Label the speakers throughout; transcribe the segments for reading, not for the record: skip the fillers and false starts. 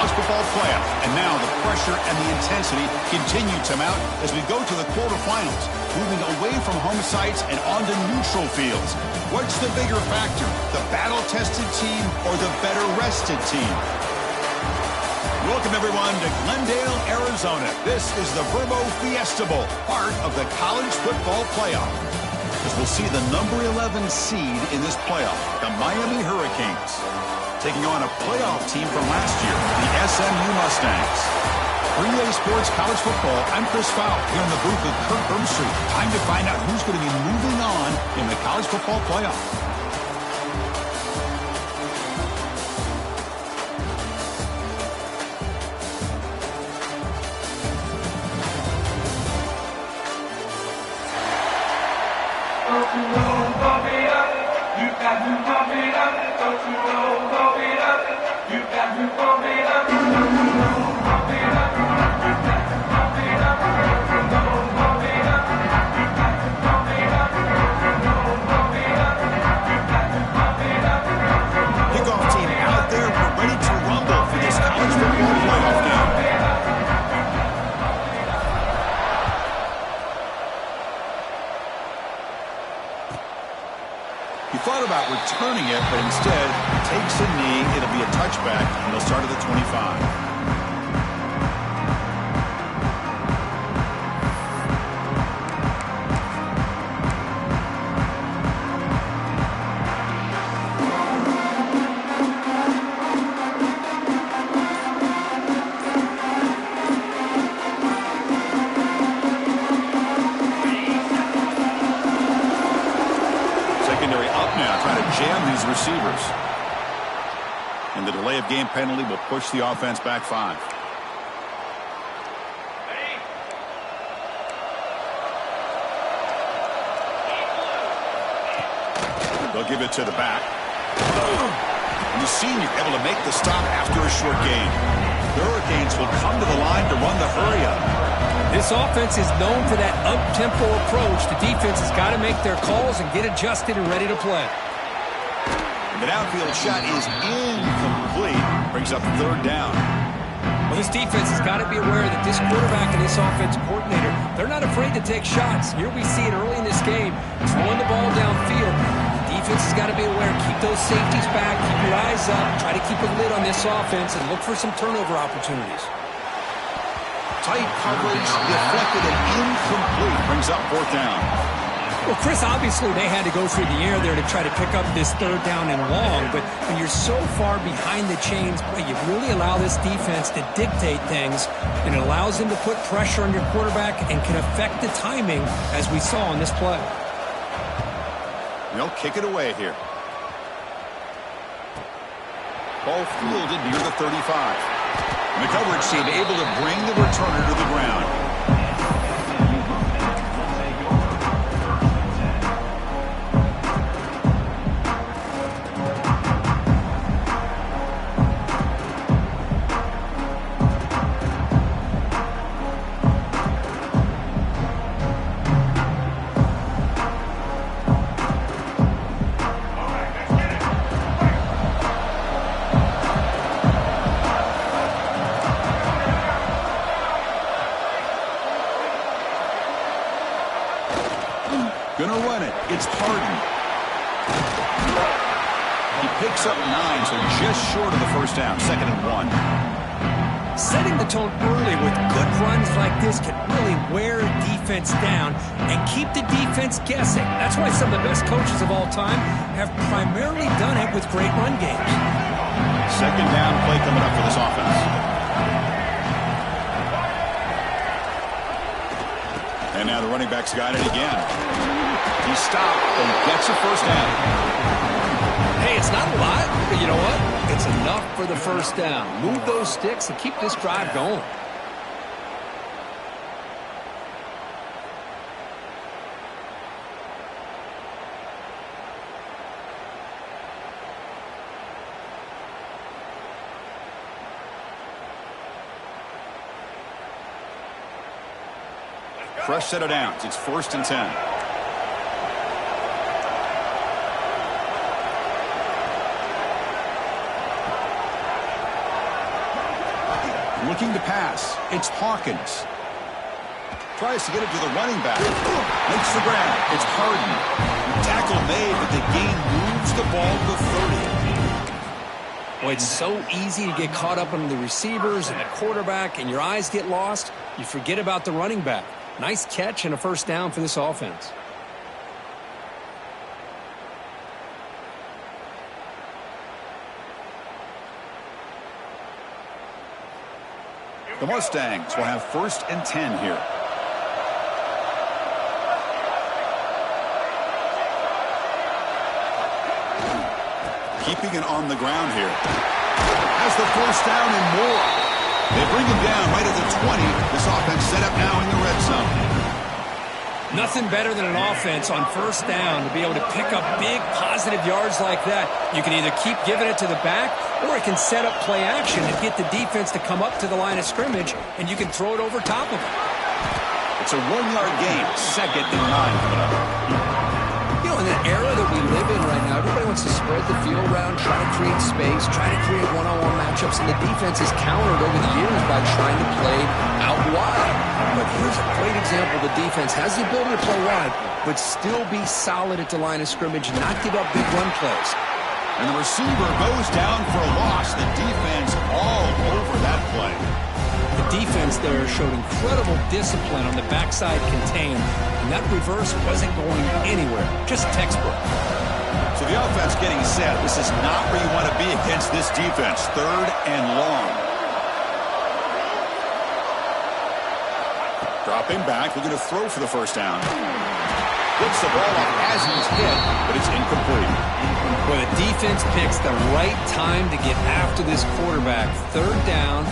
Speaker 1: college football playoff. And now the pressure and the intensity continue to mount as we go to the quarterfinals, moving away from home sites and onto neutral fields. What's the bigger factor, the battle-tested team or the better-rested team? Welcome, everyone, to Glendale, Arizona. This is the Verbo Fiesta Bowl, part of the college football playoff. As we'll see the number 11 seed in this playoff, the Miami Hurricanes, taking on a playoff team from last year, the SMU Mustangs. 3A Sports College Football, I'm Chris Fowle, here in the booth with Kurt Burmstreet. Time to find out who's going to be moving on in the college football playoff. Returning it, but instead takes a knee. It'll be a touchback, and they'll start at the 25. Receivers. And the delay of game penalty will push the offense back 5. They'll give it to the back. And the senior able to make the stop after a short gain. The Hurricanes will come to the line to run the hurry up.
Speaker 2: This offense is known for that up-tempo approach. The defense has got to make their calls and get adjusted and ready to play.
Speaker 1: The downfield shot is incomplete. Brings up 3rd down.
Speaker 2: Well, this defense has got to be aware that this quarterback and this offensive coordinator, they're not afraid to take shots. Here we see it early in this game, throwing the ball downfield. The defense has got to be aware. Keep those safeties back. Keep your eyes up. Try to keep a lid on this offense and look for some turnover opportunities.
Speaker 1: Tight coverage, deflected and incomplete. Brings up 4th down.
Speaker 2: Well, Chris, obviously they had to go through the air there to try to pick up this 3rd down and long, but when you're so far behind the chains, boy, you really allow this defense to dictate things, and it allows them to put pressure on your quarterback and can affect the timing, as we saw on this play.
Speaker 1: They'll kick it away here. Ball fielded near the 35. And the coverage team able to bring the returner to the ground. Gonna run it. It's Harden. He picks up 9, so just short of the 1st down. 2nd and 1.
Speaker 2: Setting the tone early with good runs like this can really wear a defense down and keep the defense guessing. That's why some of the best coaches of all time have primarily done it with great run games.
Speaker 1: 2nd down play coming up for this offense. And now the running back's got it again. He stopped and gets a 1st down.
Speaker 2: Hey, it's not a lot, but you know what? It's enough for the 1st down. Move those sticks and keep this drive going.
Speaker 1: Fresh set of downs. It's 1st and 10. Looking to pass. It's Hawkins. Tries to get it to the running back. Makes the grab. It's Harden. Tackle made, but the gain moves the ball to 30.
Speaker 2: Boy, it's so easy to get caught up on the receivers and the quarterback, and your eyes get lost. You forget about the running back. Nice catch and a first down for this offense.
Speaker 1: The Mustangs will have 1st and 10 here. Keeping it on the ground here. Has the first down and more. They bring him down right at the 20. This offense set up now in the red zone.
Speaker 2: Nothing better than an offense on first down to be able to pick up big positive yards like that. You can either keep giving it to the back, or it can set up play action and get the defense to come up to the line of scrimmage, and you can throw it over top of it.
Speaker 1: It's a 1-yard gain. 2nd and 9 coming up.
Speaker 2: You know, in the era that we live in right now, everybody wants to spread the field around, try to create space, try to create one-on-one matchups, and the defense is countered over the years by trying to play out wide. But here's a great example. The defense has the ability to play wide, but still be solid at the line of scrimmage, not give up big run plays.
Speaker 1: And the receiver goes down for a loss. The defense all over that play.
Speaker 2: The defense there showed incredible discipline on the backside contain, and that reverse wasn't going anywhere. Just textbook.
Speaker 1: So the offense getting set. This is not where you want to be against this defense. 3rd and long. Dropping back, looking to throw for the first down. Flips the ball up as he's hit, but it's incomplete.
Speaker 2: Well, the defense picks the right time to get after this quarterback. 3rd down,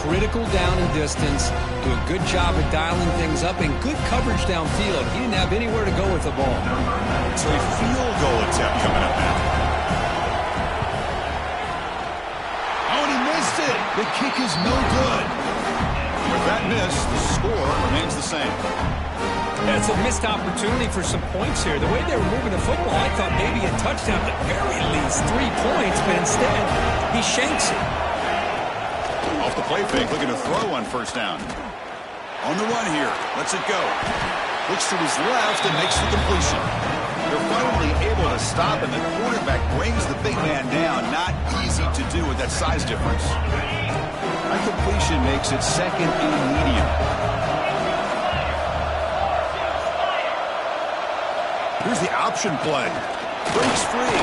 Speaker 2: critical down and distance. Do a good job of dialing things up and good coverage downfield. He didn't have anywhere to go with the ball.
Speaker 1: So a field goal attempt coming up now. Oh, and he missed it. The kick is no good. With that miss, the score remains the same.
Speaker 2: Yeah, it's a missed opportunity for some points here. The way they were moving the football, I thought maybe a touchdown, at the very least 3 points, but instead, he shanks it.
Speaker 1: Off the play fake, looking to throw on first down. On the run here, lets it go. Looks to his left and makes the completion. They're finally able to stop, and the quarterback brings the big man down. Not easy to do with that size difference. That completion makes it 2nd and medium. Here's the option play. Breaks free.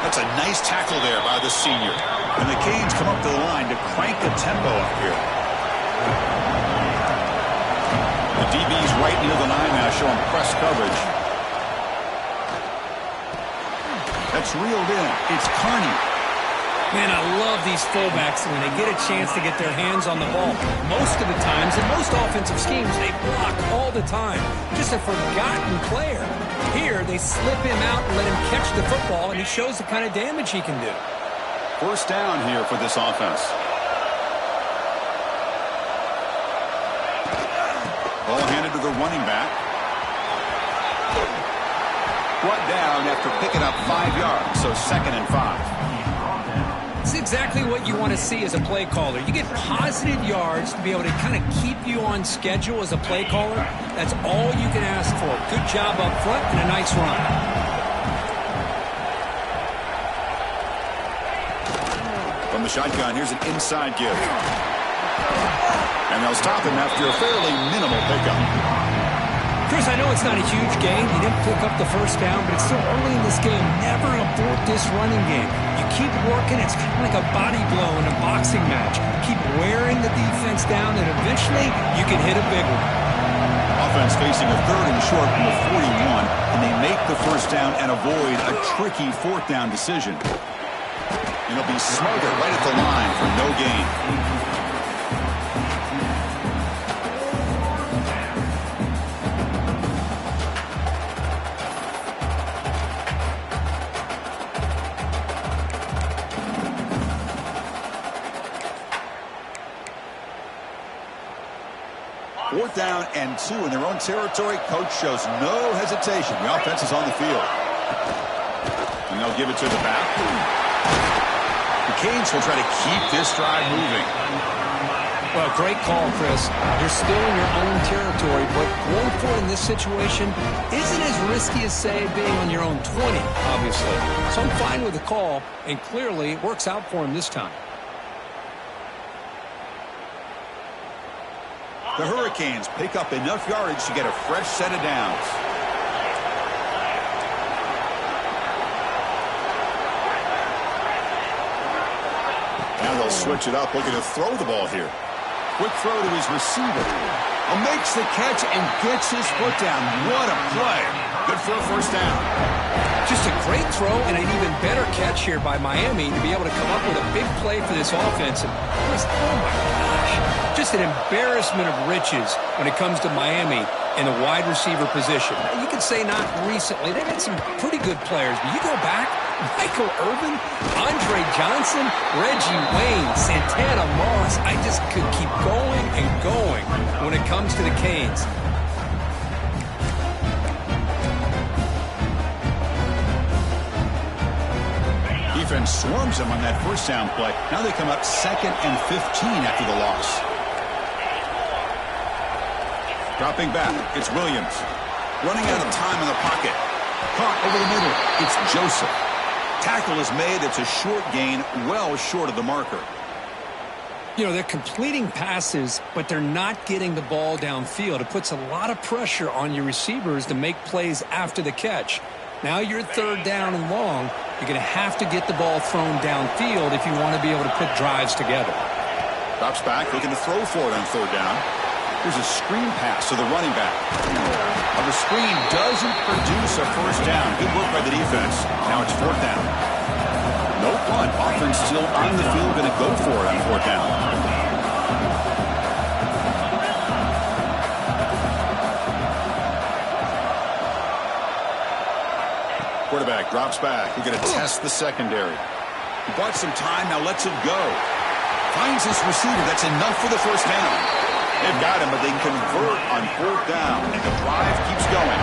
Speaker 1: That's a nice tackle there by the senior. And the Canes come up to the line to crank the tempo up here. The DB's right near the line now, showing press coverage. That's reeled in. It's Carney.
Speaker 2: Man, I love these fullbacks when they get a chance to get their hands on the ball. Most of the times, in most offensive schemes, they block all the time. Just a forgotten player. Here, they slip him out and let him catch the football, and he shows the kind of damage he can do.
Speaker 1: First down here for this offense. Ball handed to the running back. Brought down after picking up 5 yards, so 2nd and 5.
Speaker 2: It's exactly what you want to see as a play caller. You get positive yards to be able to kind of keep you on schedule as a play caller. That's all you can ask for. Good job up front and a nice run.
Speaker 1: From the shotgun, here's an inside give. And they'll stop him after a fairly minimal pickup.
Speaker 2: Chris, I know it's not a huge gain. You didn't pick up the first down, but it's still early in this game. Never abort this running game. You keep working. It's kind of like a body blow in a boxing match. Keep wearing the defense down, and eventually you can hit a big one.
Speaker 1: Offense facing a 3rd and short from the 41, and they make the first down and avoid a tricky 4th down decision. And it'll be smothered right at the line for no gain. 4th down and 2 in their own territory. Coach shows no hesitation. The offense is on the field. And they'll give it to the back. The Canes will try to keep this drive moving.
Speaker 2: Well, great call, Chris. You're still in your own territory, but going for it in this situation isn't as risky as, say, being on your own 20, obviously. So I'm fine with the call, and clearly it works out for him this time.
Speaker 1: The Hurricanes pick up enough yardage to get a fresh set of downs. Now they'll switch it up, looking to throw the ball here. Quick throw to his receiver. Makes the catch and gets his foot down. What a play. Good for a first down.
Speaker 2: Just a great throw and an even better catch here by Miami to be able to come up with a big play for this offense. And Chris, oh my gosh, just an embarrassment of riches when it comes to Miami in the wide receiver position. Now, you could say not recently. They've had some pretty good players, but you go back, Michael Irvin, Andre Johnson, Reggie Wayne, Santana Moss. I just could keep going and going when it comes to the Canes.
Speaker 1: Defense swarms them on that first down play. Now they come up 2nd and 15 after the loss. Dropping back, it's Williams. Running out of time in the pocket. Caught over the middle, it's Joseph. Tackle is made, it's a short gain, well short of the marker.
Speaker 2: You know, they're completing passes, but they're not getting the ball downfield. It puts a lot of pressure on your receivers to make plays after the catch. Now you're 3rd down and long. You're going to have to get the ball thrown downfield if you want to be able to put drives together.
Speaker 1: Drops back, looking to throw for it on 3rd down. Here's a screen pass to the running back. Now the screen doesn't produce a first down. Good work by the defense. Now it's 4th down. No punt. Offense still on the field, going to go for it on 4th down. Quarterback drops back. We're going to test the secondary. He bought some time, now lets it go. Finds his receiver. That's enough for the first down. They've got him, but they convert on 4th down, and the drive keeps going.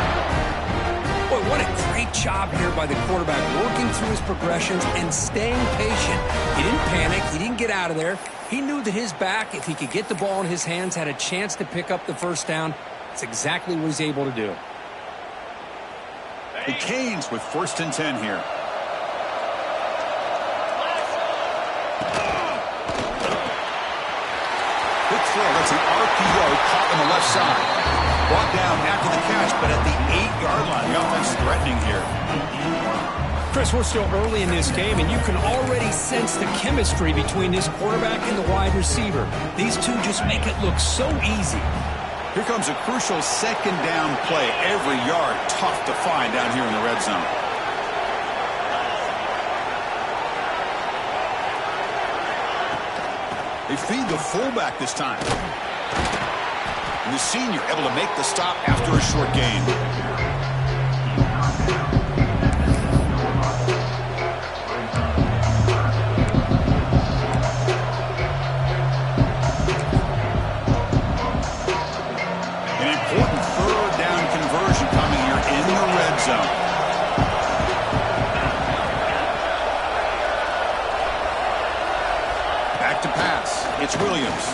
Speaker 2: Boy, what a great job here by the quarterback, working through his progressions and staying patient. He didn't panic. He didn't get out of there. He knew that his back, if he could get the ball in his hands, had a chance to pick up the first down. That's exactly what he's able to do.
Speaker 1: The Canes with 1st and 10 here. Quick throw. That's an RPO caught on the left side. Brought down after the catch, but at the 8-yard line. The offense threatening here.
Speaker 2: Chris, we're still early in this game, and you can already sense the chemistry between this quarterback and the wide receiver. These two just make it look so easy.
Speaker 1: Here comes a crucial 2nd down play. Every yard tough to find down here in the red zone. They feed the fullback this time. And the senior able to make the stop after a short gain. An important 3rd down conversion coming here in the red zone. Back to pass. It's Williams.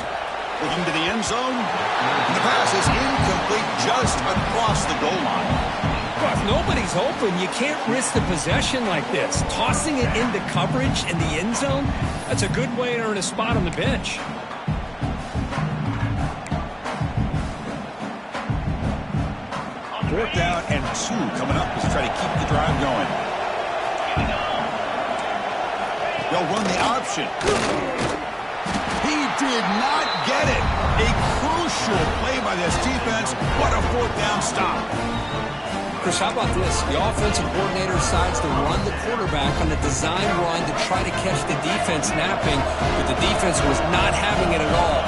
Speaker 1: Looking to the end zone. And the pass is incomplete just across the goal line.
Speaker 2: Well, if nobody's open, you can't risk the possession like this. Tossing it into coverage in the end zone, that's a good way to earn a spot on the bench.
Speaker 1: Fourth down and 2 coming up as they try to keep the drive going. They'll run the option. He did not get it. A crucial play by this defense. What a 4th down stop.
Speaker 2: Chris, how about this? The offensive coordinator decides to run the quarterback on a design run to try to catch the defense napping, but the defense was not having it at all.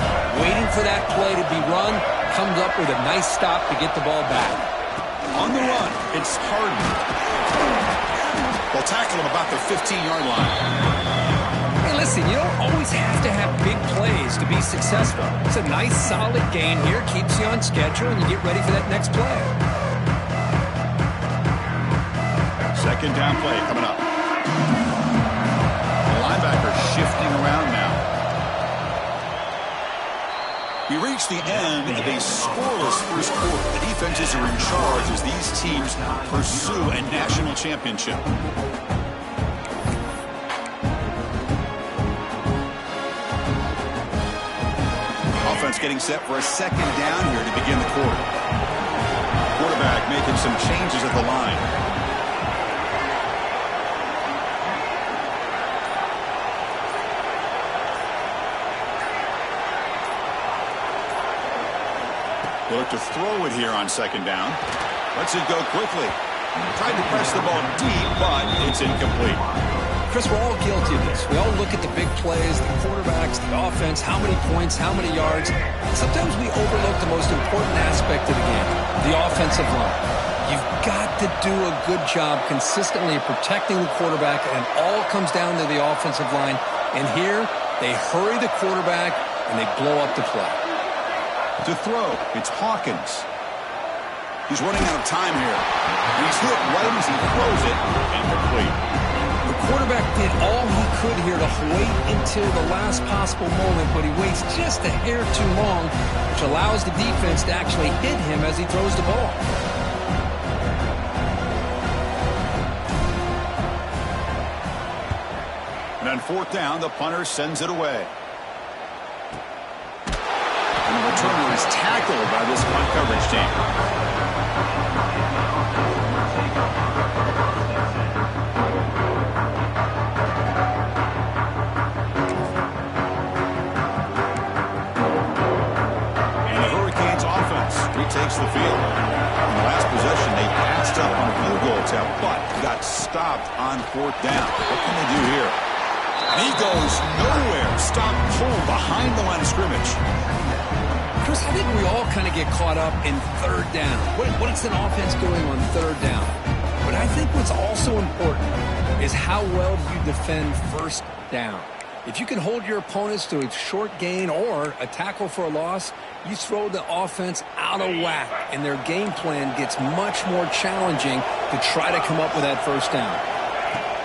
Speaker 2: Waiting for that play to be run, comes up with a nice stop to get the ball back.
Speaker 1: On the run, it's Harden. They'll tackle him about the 15-yard line.
Speaker 2: Listen, you don't always have to have big plays to be successful. It's a nice, solid gain here. Keeps you on schedule, and you get ready for that next play. 2nd down play coming up. The linebacker shifts
Speaker 1: We reach the end of a scoreless first quarter. The defenses are in charge as these teams pursue a national championship. Offense getting set for a second down here to begin the quarter. Quarterback making some changes at the line. They look to throw it here on second down. Lets it go quickly. Tried to press the ball deep, but it's incomplete.
Speaker 2: Chris, we're all guilty of this. We all look at the big plays, the quarterbacks, the offense, how many points, how many yards. Sometimes we overlook the most important aspect of the game, the offensive line. You've got to do a good job consistently protecting the quarterback, and it all comes down to the offensive line. And here, they hurry the quarterback, and they blow up the play.
Speaker 1: To throw, it's Hawkins. He's running out of time here. And he's hit right as he throws it, incomplete.
Speaker 2: The quarterback did all he could here to wait until the last possible moment, but he waits just a hair too long, which allows the defense to actually hit him as he throws the ball.
Speaker 1: And on fourth down, the punter sends it away. And the returner is tackled by this punt coverage team. And the Hurricanes offense retakes the field. In the last possession, they passed up on a field goal attempt, but got stopped on fourth down. What can they do here? And he goes nowhere. Stop pulled behind the line of scrimmage.
Speaker 2: Chris, I think we all kind of get caught up in third down. What is an offense doing on third down? But I think what's also important is how well you defend first down. If you can hold your opponents to a short gain or a tackle for a loss, you throw the offense out of whack, and their game plan gets much more challenging to try to come up with that first down.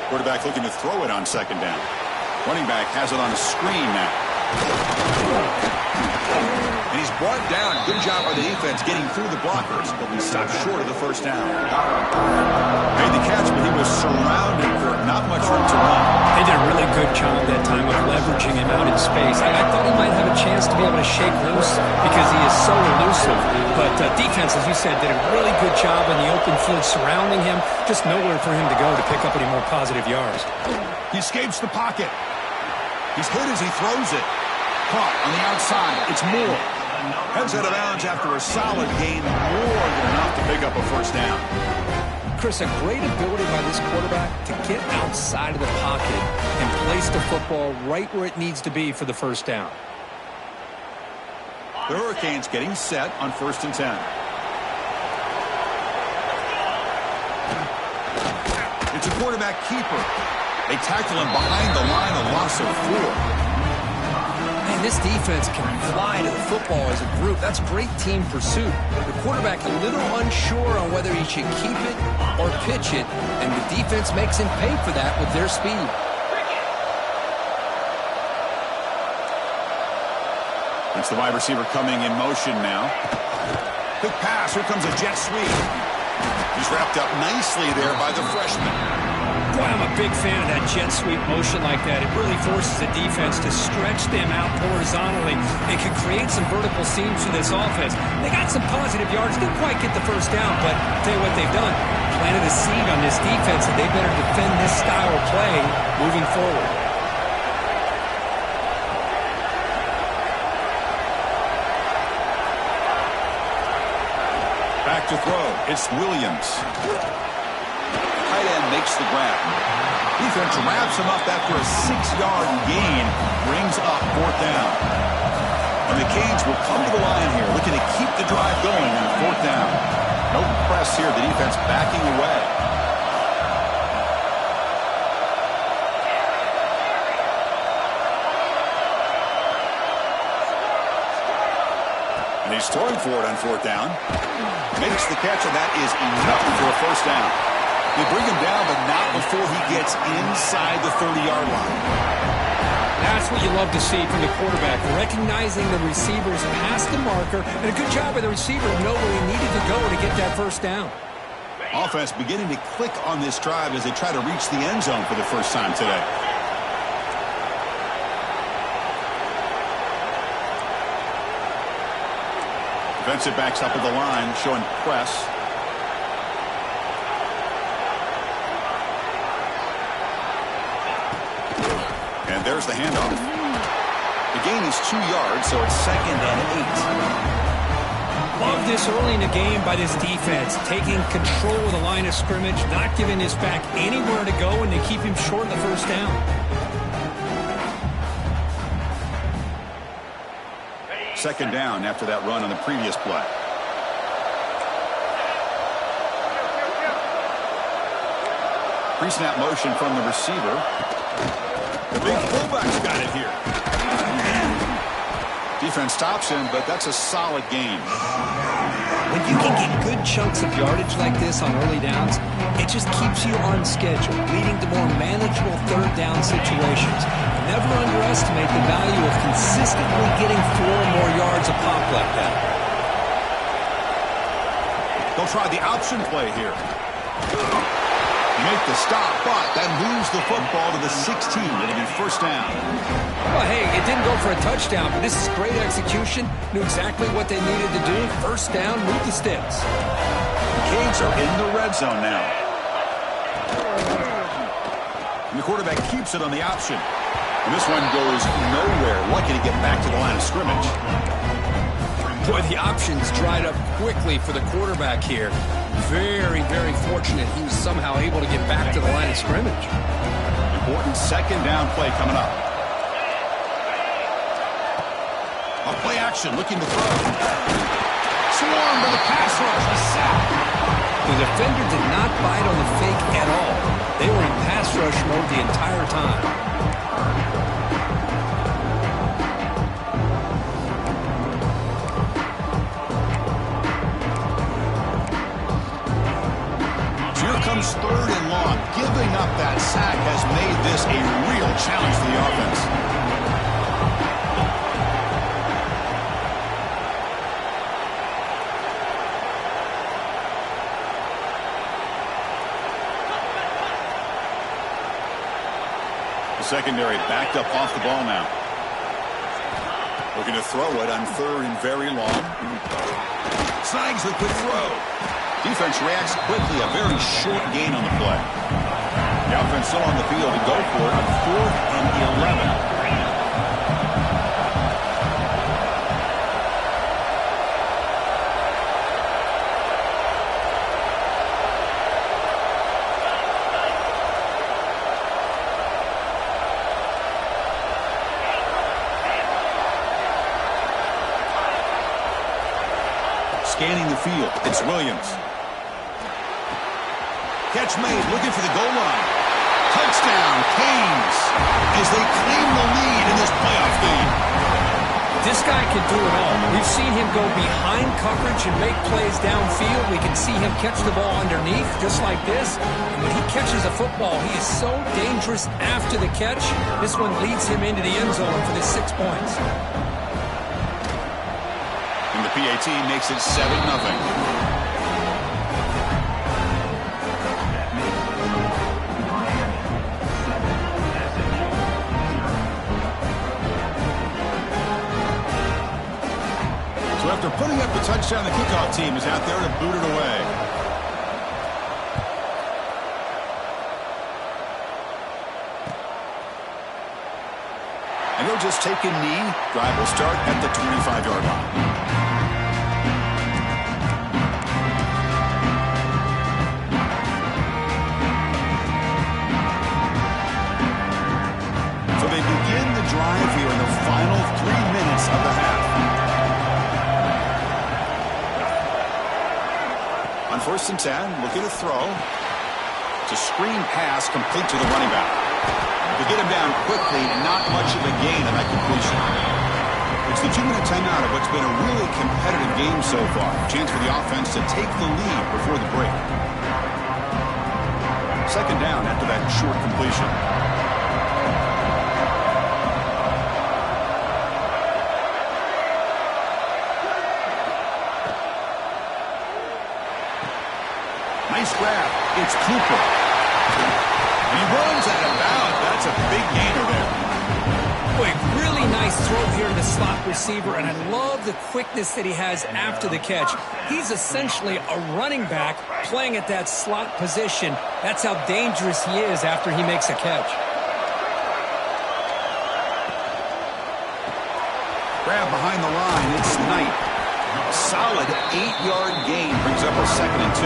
Speaker 1: Quarterback looking to throw it on second down. Running back has it on a screen now. And he's brought down. Good job by the defense getting through the blockers, but we stopped short of the first down. Made the catch, but he was surrounded for not much room to run.
Speaker 2: They did a really good job that time of leveraging him out in space. I thought he might have a chance to be able to shake loose because he is so elusive. But defense, as you said, did a really good job in the open field surrounding him. Just nowhere for him to go to pick up any more positive yards.
Speaker 1: He escapes the pocket. He's hit as he throws it. Caught on the outside. It's Moore. Heads out of bounds after a solid gain, more than enough to pick up a first down.
Speaker 2: Chris, a great ability by this quarterback to get outside of the pocket and place the football right where it needs to be for the first down.
Speaker 1: The Hurricanes getting set on 1st and 10. It's a quarterback keeper. They tackle him behind the line, a loss of 4.
Speaker 2: Man, this defense can fly to the football as a group. That's great team pursuit. The quarterback a little unsure on whether he should keep it or pitch it, and the defense makes him pay for that with their speed.
Speaker 1: It's the wide receiver coming in motion now. Quick pass. Here comes a jet sweep. He's wrapped up nicely there by the freshman.
Speaker 2: Boy, I'm a big fan of that jet sweep motion like that. It really forces the defense to stretch them out horizontally. It can create some vertical seams for this offense. They got some positive yards. Didn't quite get the first down, but I'll tell you what they've done. Planted a seed on this defense, and they better defend this style of play moving forward.
Speaker 1: Back to throw. It's Williams. Tight end makes the grab. Defense wraps him up after a 6-yard gain. Brings up 4th down. And the Canes will come to the line here, looking to keep the drive going on 4th down. No press here. The defense backing away. And he's throwing for it on 4th down. Makes the catch, and that is enough for a first down. They bring him down, but not before he gets inside the 30-yard line.
Speaker 2: That's That's what you love to see from the quarterback, recognizing the receivers past the marker, and a good job by the receiver to know where he needed to go to get that first down.
Speaker 1: Offense beginning to click on this drive as they try to reach the end zone for the first time today. Defensive backs up at the line, showing press. And there's the handoff. The gain is 2 yards, so it's 2nd and 8.
Speaker 2: Love this early in the game by this defense, taking control of the line of scrimmage, not giving his back anywhere to go, and they keep him short of the first down.
Speaker 1: Second down after that run on the previous play. Pre-snap motion from the receiver. The big fullback's got it here. Defense stops him, but that's a solid gain.
Speaker 2: When you can get good chunks of yardage like this on early downs, it just keeps you on schedule, leading to more manageable third down situations. Never underestimate the value of consistently getting 4 or more yards a pop like that.
Speaker 1: They'll try the option play here. Make the stop, but that moves the football to the 16. It'll be first down.
Speaker 2: Well, hey, it didn't go for a touchdown, but this is great execution. Knew exactly what they needed to do. First down, move the sticks.
Speaker 1: The Canes are in the red zone now. And the quarterback keeps it on the option. And this one goes nowhere. Lucky to get back to the line of scrimmage.
Speaker 2: Boy, the options dried up quickly for the quarterback here. Very, very fortunate he was somehow able to get back to the line of scrimmage.
Speaker 1: Important second down play coming up. A play action, looking to throw. Swarmed by the pass rush. A sack.
Speaker 2: The defender did not bite on the fake at all. They were in pass rush mode the entire time.
Speaker 1: Comes 3rd and long. Giving up that sack has made this a real challenge for the offense. The secondary backed up off the ball now. Looking to throw it on 3rd and very long. Snags the quick throw. Defense reacts quickly, a very short gain on the play. The offense still on the field to go for it on 4th and 11. Scanning the field, it's Williams. Catch made, looking for the goal line. Touchdown, Canes, as they claim the lead in this playoff game.
Speaker 2: This guy can do it all. We've seen him go behind coverage and make plays downfield. We can see him catch the ball underneath, just like this. And when he catches a football, he is so dangerous after the catch. This one leads him into the end zone for the 6 points.
Speaker 1: And the PAT makes it 7-0. After putting up the touchdown, the kickoff team is out there to boot it away. And they'll just take a knee. Drive will start at the 25-yard line. So they begin the drive here in the final 3 minutes of the half. On 1st and 10, looking to throw. It's a screen pass complete to the running back. To get him down quickly, not much of a gain on that completion. It's the 2-minute timeout of what's been a really competitive game so far. Chance for the offense to take the lead before the break. Second down after that short completion. this grab. It's Cooper. And he runs out of bounds. That's a big gainer there.
Speaker 2: Boy, really nice throw here to the slot receiver, and I love the quickness that he has after the catch. He's essentially a running back playing at that slot position. That's how dangerous he is after he makes a catch.
Speaker 1: Grab behind the line. It's Knight. A solid 8-yard gain brings up a 2nd and 2.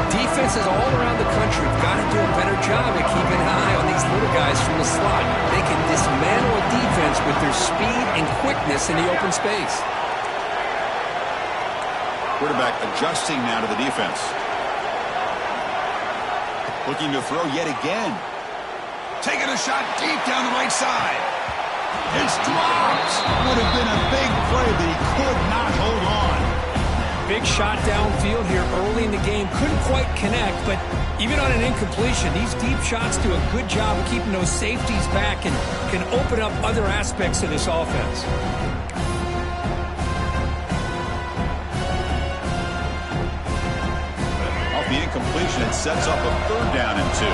Speaker 2: Defenses all around the country have got to do a better job at keeping an eye on these little guys from the slot. They can dismantle a defense with their speed and quickness in the open space.
Speaker 1: Quarterback adjusting now to the defense. Looking to throw yet again. Taking a shot deep down the right side. It's dropped. Would have been a big play, but he could not hold on.
Speaker 2: Big shot downfield here early in the game. Couldn't quite connect, but even on an incompletion, these deep shots do a good job of keeping those safeties back and can open up other aspects of this offense.
Speaker 1: Off the incompletion, it sets up a 3rd down and 2.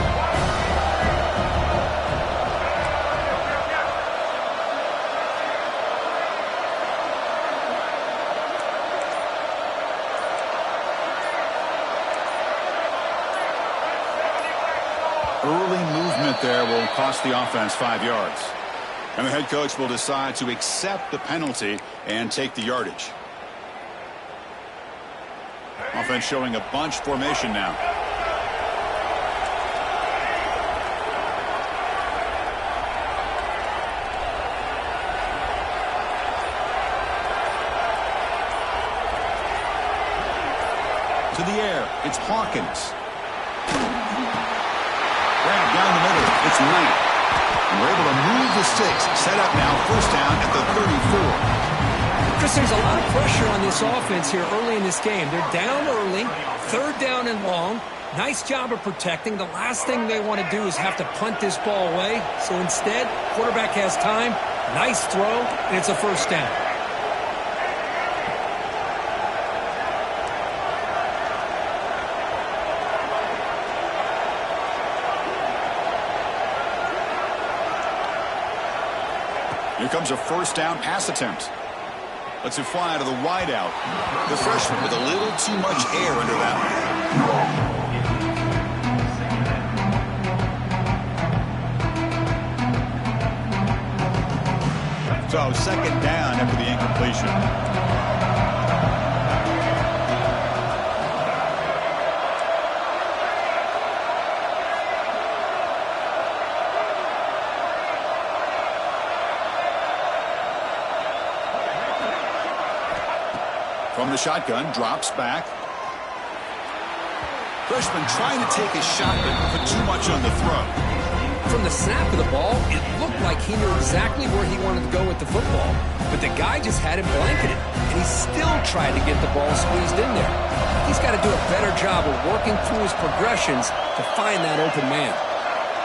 Speaker 1: Early movement there will cost the offense 5 yards. And the head coach will decide to accept the penalty and take the yardage. Offense showing a bunch formation now. To the air, it's Hawkins. Grab down the middle. It's Knight. And we're able to move the sticks. Set up now. 1st down at the 34.
Speaker 2: Chris, there's a lot of pressure on this offense here early in this game. They're down early. 3rd down and long. Nice job of protecting. The last thing they want to do is have to punt this ball away. So instead, quarterback has time. Nice throw, and it's a 1st down.
Speaker 1: Here comes a 1st down pass attempt. Lets it fly to the wideout. The freshman with a little too much air under that one. So 2nd down after the incompletion. From the shotgun, drops back. Freshman trying to take a shot, but put too much on the throw.
Speaker 2: From the snap of the ball, it looked like he knew exactly where he wanted to go with the football. But the guy just had him blanketed, and he still tried to get the ball squeezed in there. He's got to do a better job of working through his progressions to find that open man.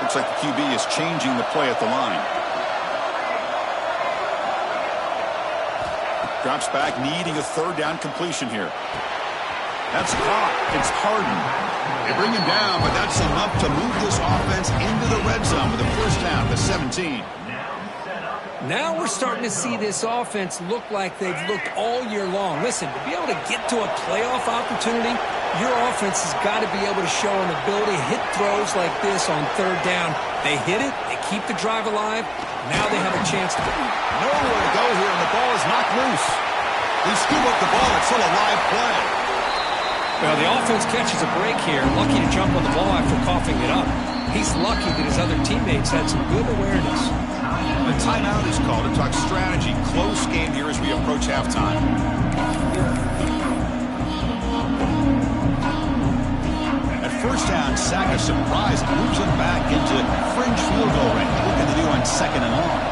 Speaker 1: Looks like the QB is changing the play at the line. Drops back, needing a 3rd down completion here. That's caught. It's Harden. They bring him down, but that's enough to move this offense into the red zone with a 1st down to 17.
Speaker 2: Now we're starting to see this offense look like they've looked all year long. Listen, to be able to get to a playoff opportunity, your offense has got to be able to show an ability to hit throws like this on 3rd down. They hit it, they keep the drive alive. Now they have a chance to
Speaker 1: nowhere to go here, and the ball is knocked loose. They scoop up the ball. It's still a live play.
Speaker 2: Well, the offense catches a break here. Lucky to jump on the ball after coughing it up. He's lucky that his other teammates had some good awareness.
Speaker 1: A timeout is called to talk strategy. Close game here as we approach halftime. At 1st down, sack a surprise. Moves him back into fringe field goal range. Looking to do on 2nd and long.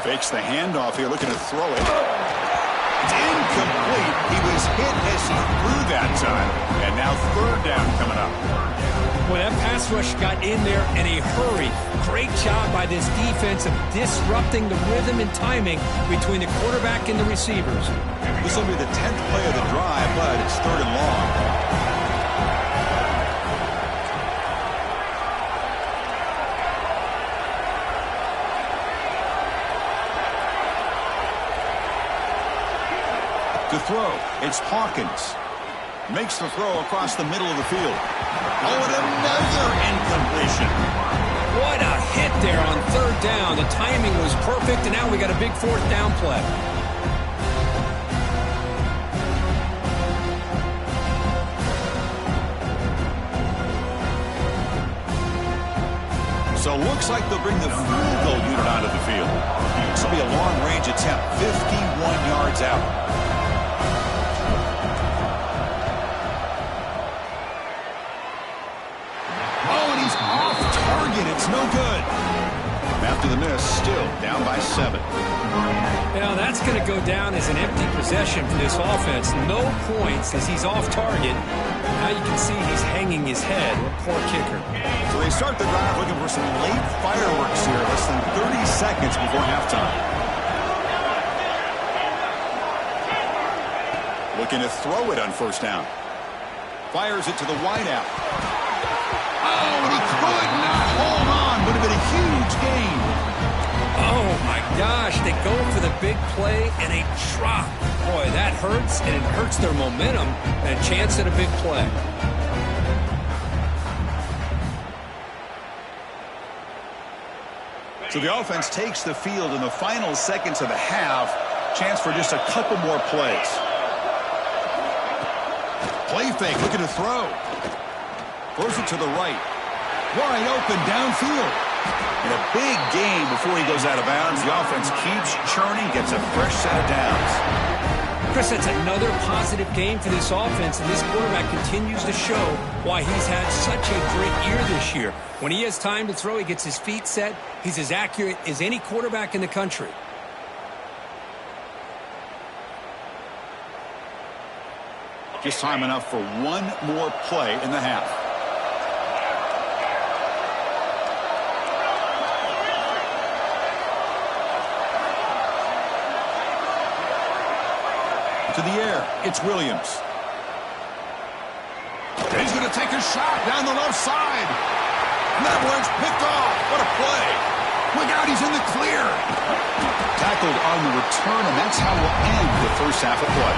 Speaker 1: Fakes the handoff here, looking to throw it. It's incomplete. He was hit as he threw that time. And now 3rd down coming up.
Speaker 2: Boy, that pass rush got in there in a hurry. Great job by this defense of disrupting the rhythm and timing between the quarterback and the receivers.
Speaker 1: This will be the 10th play of the drive, but it's 3rd and long. To throw, it's Hawkins. Makes the throw across the middle of the field. Oh, and another incompletion.
Speaker 2: What a hit there on 3rd down. The timing was perfect, and now we got a big 4th down play.
Speaker 1: So looks like they'll bring the field goal unit onto the field. This will be a long-range attempt, 51 yards out. It's no good. After the miss, still down by 7.
Speaker 2: Now that's going to go down as an empty possession for this offense. No points as he's off target. Now you can see he's hanging his head. Poor kicker.
Speaker 1: So they start the drive looking for some late fireworks here. Less than 30 seconds before halftime. Looking to throw it on 1st down. Fires it to the wideout. Oh, and he could not hold on. Would have been a huge gain.
Speaker 2: Oh, my gosh. They go for the big play and a drop. Boy, that hurts, and it hurts their momentum and a chance at a big play.
Speaker 1: So the offense takes the field in the final seconds of the half. Chance for just a couple more plays. Play fake, looking to throw. Throws it to the right. Wide open downfield. And a big gain before he goes out of bounds. The offense keeps churning, gets a fresh set of downs.
Speaker 2: Chris, that's another positive game for this offense, and this quarterback continues to show why he's had such a great year this year. When he has time to throw, he gets his feet set. He's as accurate as any quarterback in the country.
Speaker 1: Just time enough for one more play in the half. To the air, it's Williams. He's going to take a shot down the left side. And that one's picked off. What a play. Look out, he's in the clear. Tackled on the return, and that's how we'll end the 1st half of play.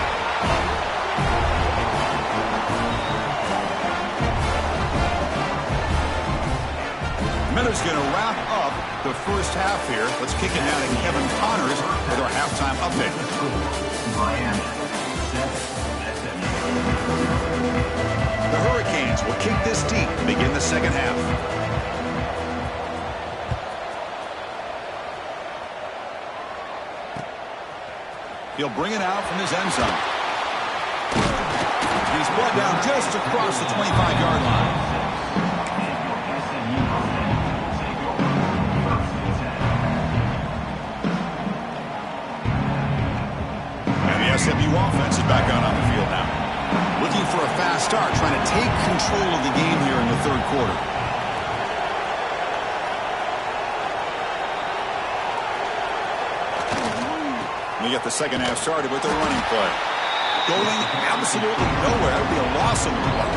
Speaker 1: Miller's going to wrap up the 1st half here. Let's kick it now to Kevin Connors with our halftime update. The Hurricanes will kick this deep to begin the 2nd half. He'll bring it out from his end zone. He's brought down just across the 25-yard line. SMU offense is back on the field now. Looking for a fast start, trying to take control of the game here in the 3rd quarter. We get the 2nd half started with the running play. Going absolutely nowhere. That would be a loss of the play.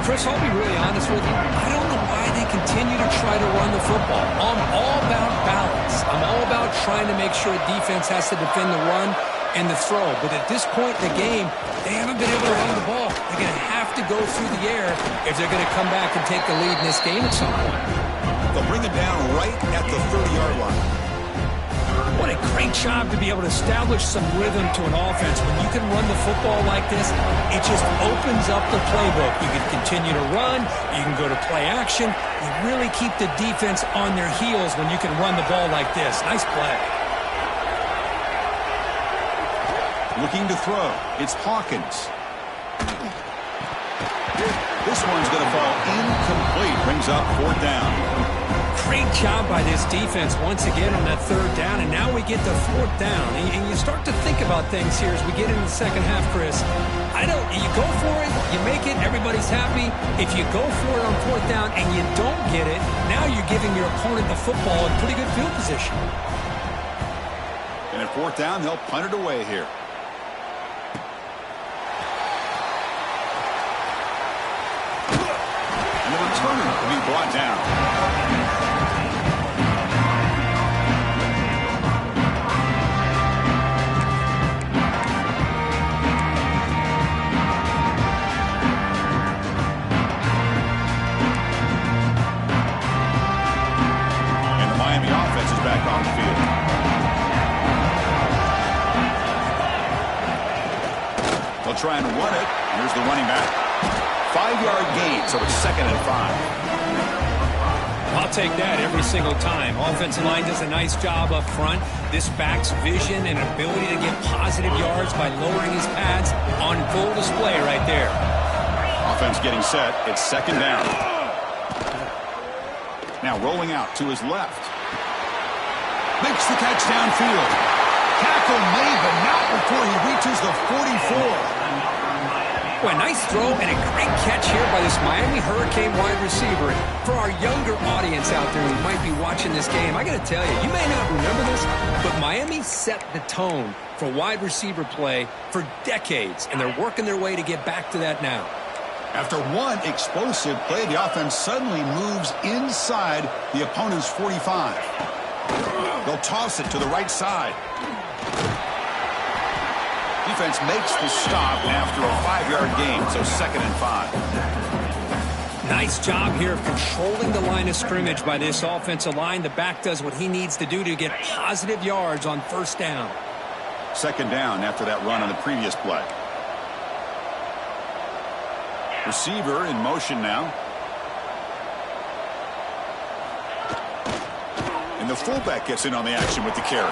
Speaker 2: Chris, I'll be really honest with you. I don't know why they continue to try to run the football. I'm all about balance. I'm all about trying to make sure defense has to defend the run and the throw. But at this point in the game, they haven't been able to run the ball. They're going to have to go through the air if they're going to come back and take the lead in this game at some point.
Speaker 1: They'll bring it down right at the 30-yard line.
Speaker 2: What a great job to be able to establish some rhythm to an offense. When you can run the football like this, it just opens up the playbook. You can continue to run. You can go to play action. You really keep the defense on their heels when you can run the ball like this. Nice play.
Speaker 1: Looking to throw. It's Hawkins. This one's going to fall incomplete. Brings up 4th down.
Speaker 2: Great job by this defense once again on that third down, and now we get to fourth down. And you start to think about things here as we get into the second half, Chris. You go for it, you make it, everybody's happy. If you go for it on fourth down and you don't get it, now you're giving your opponent the football in pretty good field position.
Speaker 1: And at fourth down, they'll punt it away here. And the returner will be brought down. Back on the field. They'll try and run it. Here's the running back. 5-yard gain, so it's 2nd and 5.
Speaker 2: I'll take that every single time. Offensive line does a nice job up front. This back's vision and ability to get positive yards by lowering his pads on full display right there.
Speaker 1: Offense getting set. It's 2nd down. Now rolling out to his left. Makes the catch downfield. Tackle made, but not before he reaches the 44.
Speaker 2: Well, a nice throw and a great catch here by this Miami Hurricane wide receiver. For our younger audience out there who might be watching this game, I got to tell you, you may not remember this, but Miami set the tone for wide receiver play for decades, and they're working their way to get back to that now.
Speaker 1: After one explosive play, the offense suddenly moves inside the opponent's 45. They'll toss it to the right side. Defense makes the stop after a 5-yard gain, so 2nd and 5.
Speaker 2: Nice job here of controlling the line of scrimmage by this offensive line. The back does what he needs to do to get positive yards on first down.
Speaker 1: 2nd down after that run on the previous play. Receiver in motion now. And the fullback gets in on the action with the carry.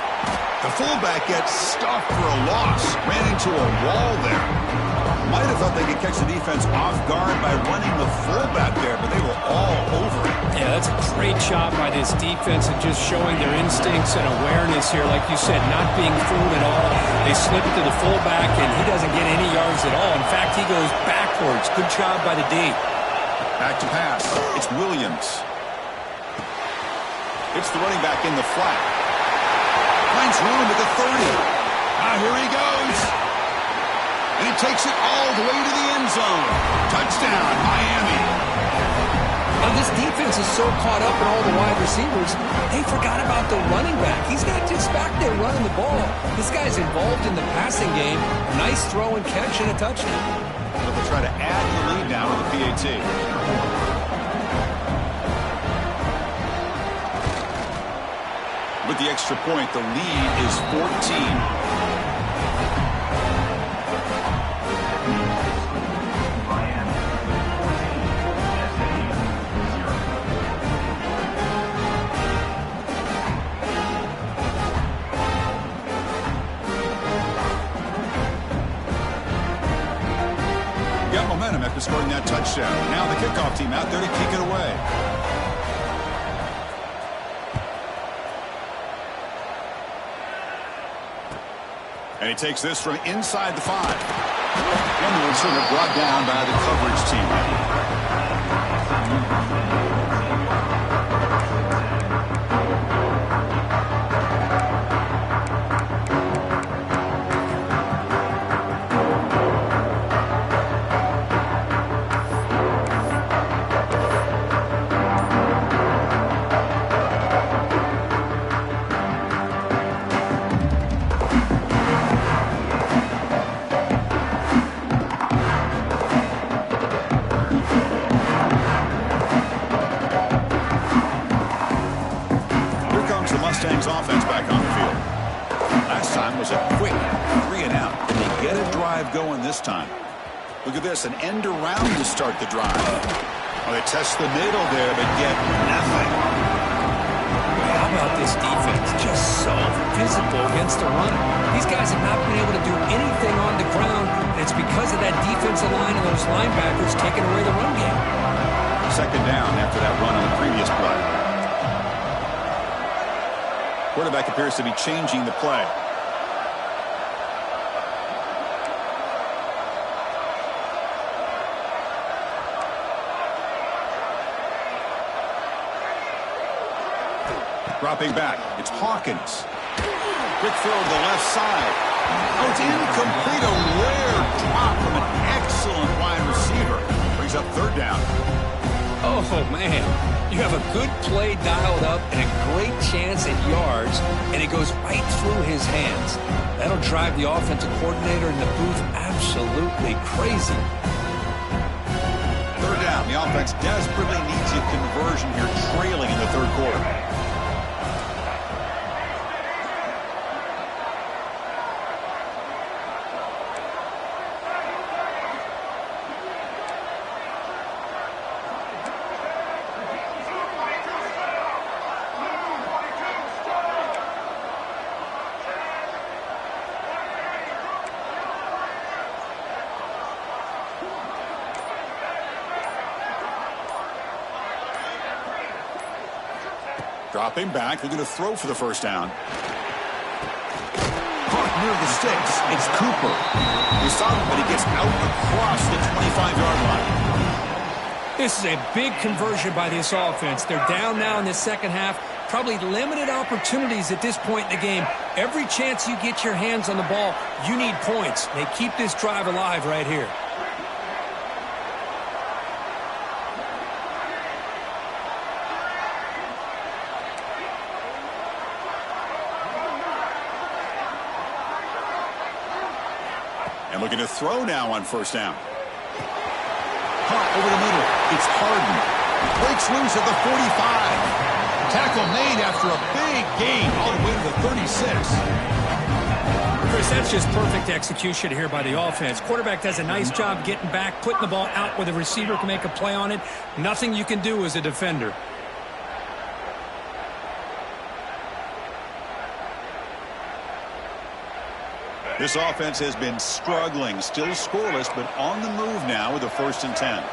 Speaker 1: The fullback gets stuffed for a loss. Ran into a wall there. Might have thought they could catch the defense off guard by running the fullback there, but they were all over it.
Speaker 2: Yeah, that's a great job by this defense and just showing their instincts and awareness here. Like you said, not being fooled at all. They slip it to the fullback, and he doesn't get any yards at all. In fact, he goes backwards. Good job by the D.
Speaker 1: Back to pass. It's Williams. It's the running back in the flat. Finds room at the 30. Here he goes. And he takes it all the way to the end zone. Touchdown, Miami.
Speaker 2: Now, this defense is so caught up in all the wide receivers, they forgot about the running back. He's not just back there running the ball. This guy's involved in the passing game. Nice throw and catch and a touchdown.
Speaker 1: They'll try to add the lead now with the PAT. With the extra point, the lead is 14. Got momentum after scoring that touchdown. Now the kickoff team out there to kick it away. And he takes this from inside the 5. And the returner brought down by the coverage team. Offense back on the field. Last time was a quick 3-and-out. And they get a drive going this time. Look at this, an end around to start the drive. Well, they test the middle there, but get nothing.
Speaker 2: How about this defense? Just so physical against the run. These guys have not been able to do anything on the ground. And it's because of that defensive line and those linebackers taking away the run game.
Speaker 1: 2nd down after that run on the previous play. Quarterback appears to be changing the play. Dropping back, it's Hawkins. Quick throw to the left side. Oh, it's incomplete. A rare drop from an excellent wide receiver. Brings up third down.
Speaker 2: Oh, man. You have a good play dialed up and a great chance at yards, and it goes right through his hands. That'll drive the offensive coordinator in the booth absolutely crazy.
Speaker 1: Third down. The offense desperately needs a conversion here, trailing in the third quarter. Dropping back, they're going to throw for the first down. Caught near the sticks. It's Cooper. We saw him, but he gets out across the 25-yard line.
Speaker 2: This is a big conversion by this offense. They're down now in the second half. Probably limited opportunities at this point in the game. Every chance you get your hands on the ball, you need points. They keep this drive alive right here.
Speaker 1: And looking to throw now on first down. Caught over the middle. It's Harden. Breaks loose at the 45. Tackle made after a big gain all the way to the 36.
Speaker 2: Chris, that's just perfect execution here by the offense. Quarterback does a nice job getting back, putting the ball out where the receiver can make a play on it. Nothing you can do as a defender.
Speaker 1: This offense has been struggling, still scoreless, but on the move now with a 1st and 10.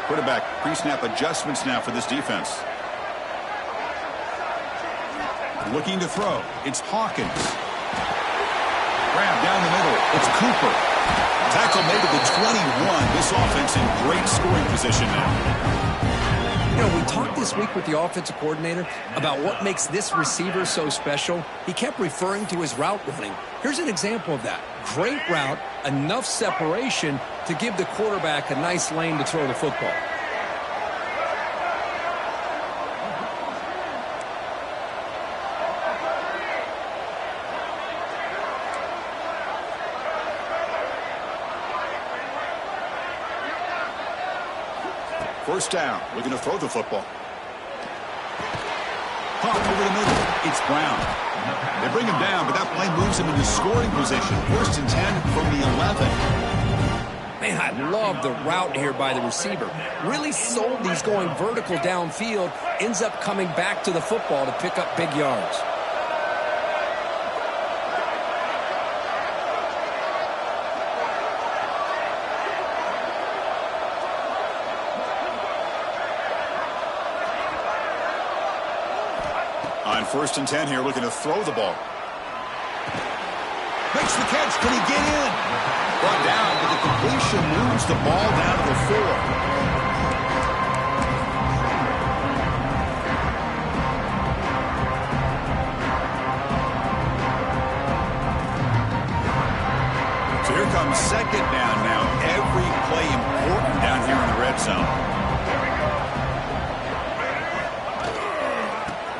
Speaker 1: Quarterback pre-snap adjustments now for this defense. Looking to throw. It's Hawkins. Grab down the middle. It's Cooper. Tackle made at the 21. This offense in great scoring position now.
Speaker 2: You know, we talked this week with the offensive coordinator about what makes this receiver so special. He kept referring to his route running. Here's an example of that. Great route, enough separation to give the quarterback a nice lane to throw the football.
Speaker 1: First down. Looking to throw the football. Caught over the middle. It's Brown. They bring him down, but that play moves him into scoring position. 1st and 10 from the 11.
Speaker 2: Man, I love the route here by the receiver. Really sold these going vertical downfield. Ends up coming back to the football to pick up big yards.
Speaker 1: On 1st and 10 here, looking to throw the ball. Makes the catch. Can he get in? Brought down, but the completion moves the ball down to the 4. So here comes 2nd down now. Every play important down here in the red zone.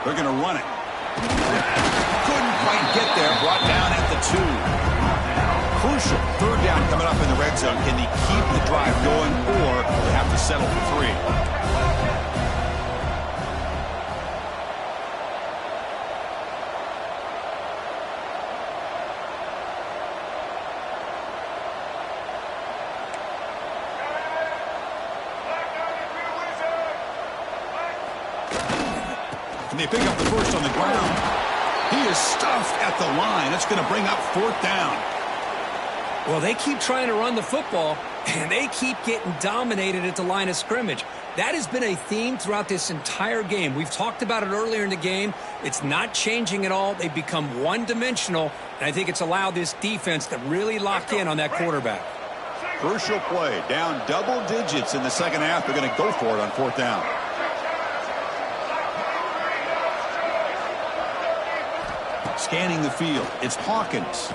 Speaker 1: They're going to run it. Couldn't quite get there. Brought down at the 2. Crucial 3rd down coming up in the red zone. Can they keep the drive going, or they have to settle for 3? They pick up the first on the ground. He is stuffed at the line. It's going to bring up 4th down.
Speaker 2: Well, they keep trying to run the football. And they keep getting dominated at the line of scrimmage. That has been a theme throughout this entire game. We've talked about it earlier in the game. It's not changing at all. They've become one-dimensional, and I think it's allowed this defense to really lock in on that quarterback.
Speaker 1: Crucial play. Down double digits in the second half. They're going to go for it on fourth down. Scanning the field. It's Hawkins.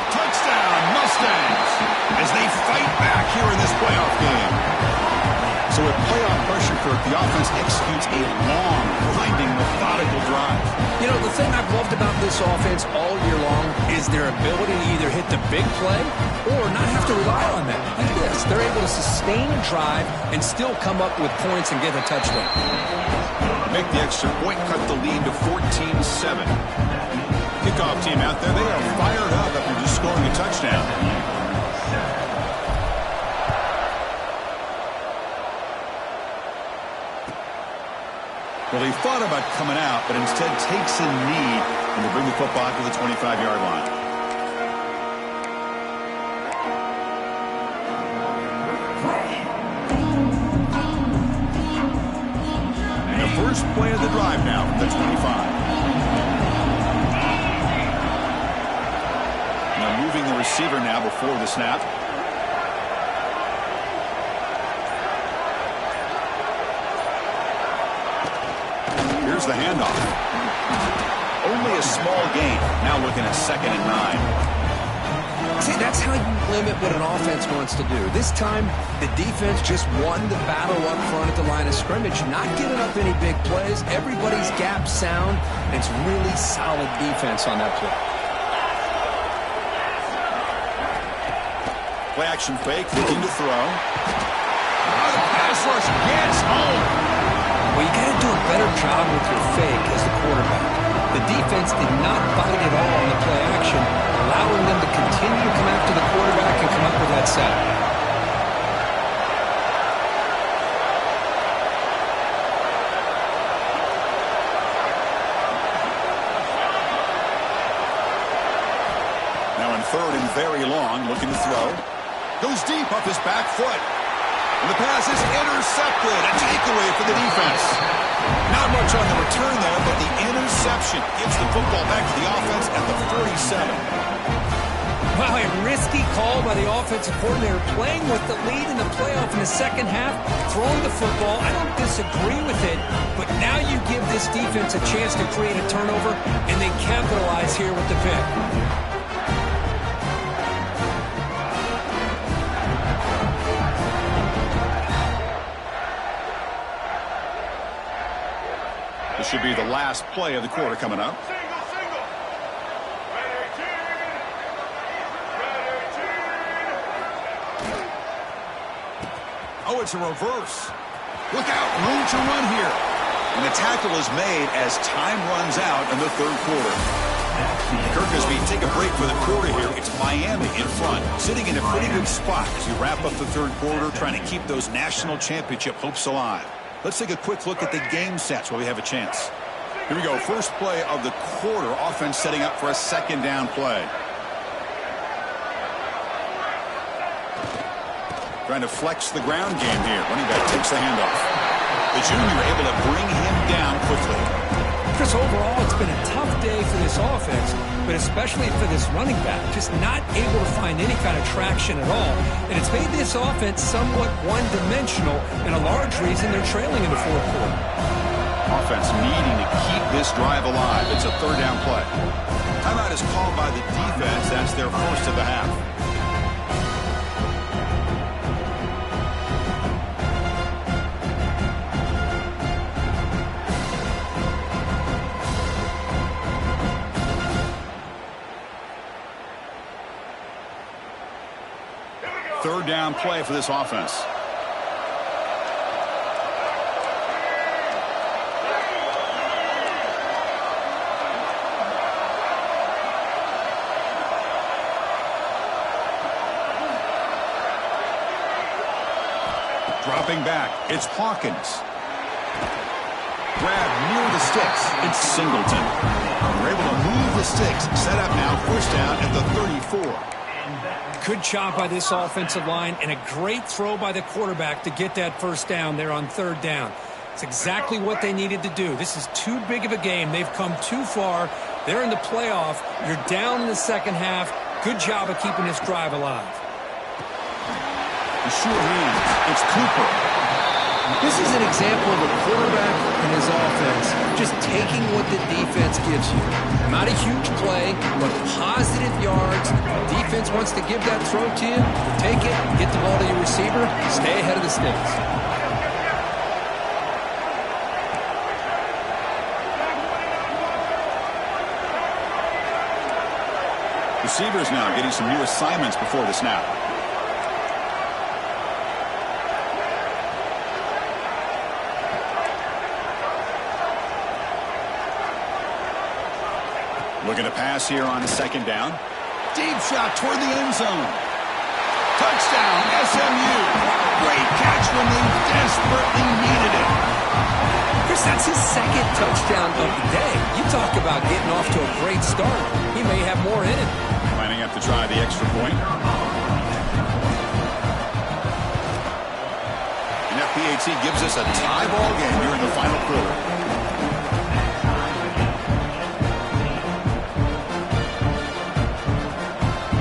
Speaker 1: Touchdown, Mustangs, as they fight back here in this playoff game. So with playoff pressure, Kirk, the offense executes a long, winding, methodical drive.
Speaker 2: You know, the thing I've loved about this offense all year long is their ability to either hit the big play or not have to rely on that. Look at this. They're able to sustain a drive and still come up with points and get a touchdown.
Speaker 1: Make the extra point, cut the lead to 14-7. Kickoff team out there, they are fired up after just scoring a touchdown. Well, he thought about coming out, but instead takes a knee and to bring the football to the 25-yard line. And the first play of the drive now from the 25. Moving the receiver now before the snap. Here's the handoff. Only a small gain. Now looking at 2nd and 9.
Speaker 2: See, that's how you limit what an offense wants to do. This time, the defense just won the battle up front at the line of scrimmage, not giving up any big plays. Everybody's gap sound, and it's really solid defense on that play.
Speaker 1: Play action fake, looking to throw. Oh, the pass rush gets home.
Speaker 2: Well, you got to do a better job with your fake as the quarterback. The defense did not bite at all on the play action, allowing them to continue to come after the quarterback and come up with that sack.
Speaker 1: Now in 3rd and very long, looking to throw. Goes deep off his back foot. And the pass is intercepted. A takeaway for the defense. Not much on the return there, but the interception gives the football back to the offense at the 47.
Speaker 2: Wow, a risky call by the offensive coordinator, playing with the lead in the playoff in the second half, throwing the football. I don't disagree with it, but now you give this defense a chance to create a turnover, and they capitalize here with the pick.
Speaker 1: This should be the last play of the quarter coming up. Oh, it's a reverse. Look out, room to run here. And the tackle is made as time runs out in the 3rd quarter. Kirk, as we take a break for the quarter here, it's Miami in front, sitting in a pretty good spot as we wrap up the 3rd quarter, trying to keep those national championship hopes alive. Let's take a quick look at the game sets while we have a chance. Here we go. First play of the quarter. Offense setting up for a 2nd down play. Trying to flex the ground game here. Running back takes the handoff. The junior able to bring him down quickly.
Speaker 2: Chris, overall, it's been a tough day for this offense, but especially for this running back, just not able to find any kind of traction at all. And it's made this offense somewhat one-dimensional, and a large reason they're trailing in the 4th quarter.
Speaker 1: Offense needing to keep this drive alive. It's a 3rd down play. Timeout is called by the defense. That's their first of the half. Third down play for this offense. Dropping back, it's Hawkins. Grab near the sticks, it's Singleton. They're able to move the sticks, set up now, first down at the 34.
Speaker 2: Good job by this offensive line, and a great throw by the quarterback to get that first down there on third down. It's exactly what they needed to do. This is too big of a game. They've come too far. They're in the playoff. You're down in the second half. Good job of keeping this drive alive.
Speaker 1: The sure hands. It's Cooper.
Speaker 2: This is an example of a quarterback and his offense just taking what the defense gives you. Not a huge play, but positive yards. Defense wants to give that throw to you. Take it, get the ball to your receiver, stay ahead of the sticks.
Speaker 1: Receivers now getting some new assignments before the snap. Looking to pass here on second down. Deep shot toward the end zone. Touchdown, SMU. Great catch when they desperately needed it.
Speaker 2: Chris, that's his second touchdown of the day. You talk about getting off to a great start. He may have more in it.
Speaker 1: Lining up to try the extra point. And FPAT gives us a tie ball game here in the final quarter.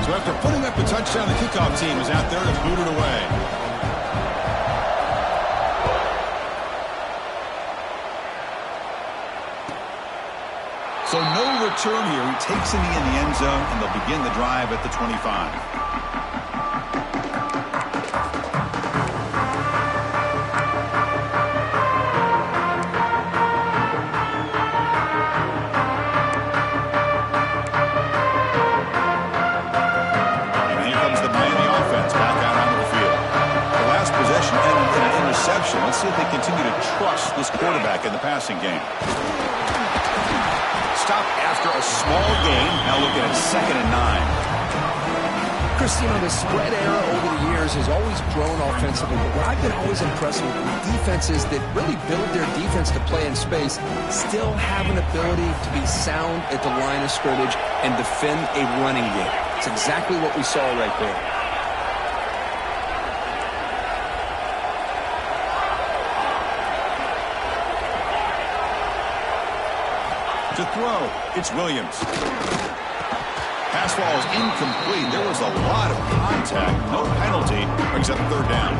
Speaker 1: So after putting up a touchdown, the kickoff team is out there to boot it away. So no return here. He takes it in the end zone, and they'll begin the drive at the 25. And here comes the Miami offense back out onto the field. The last possession ended in an interception. Let's see if they continue to trust this quarterback in the passing game. Stop after a small gain. Now looking at 2nd and 9.
Speaker 2: Chris, the spread era over the years has always grown offensively, but what I've been always impressed with defenses that really build their defense to play in space still have an ability to be sound at the line of scrimmage and defend a running game. It's exactly what we saw right there.
Speaker 1: To throw, it's Williams. Pass ball is incomplete. There was a lot of contact. No penalty. Brings up third down.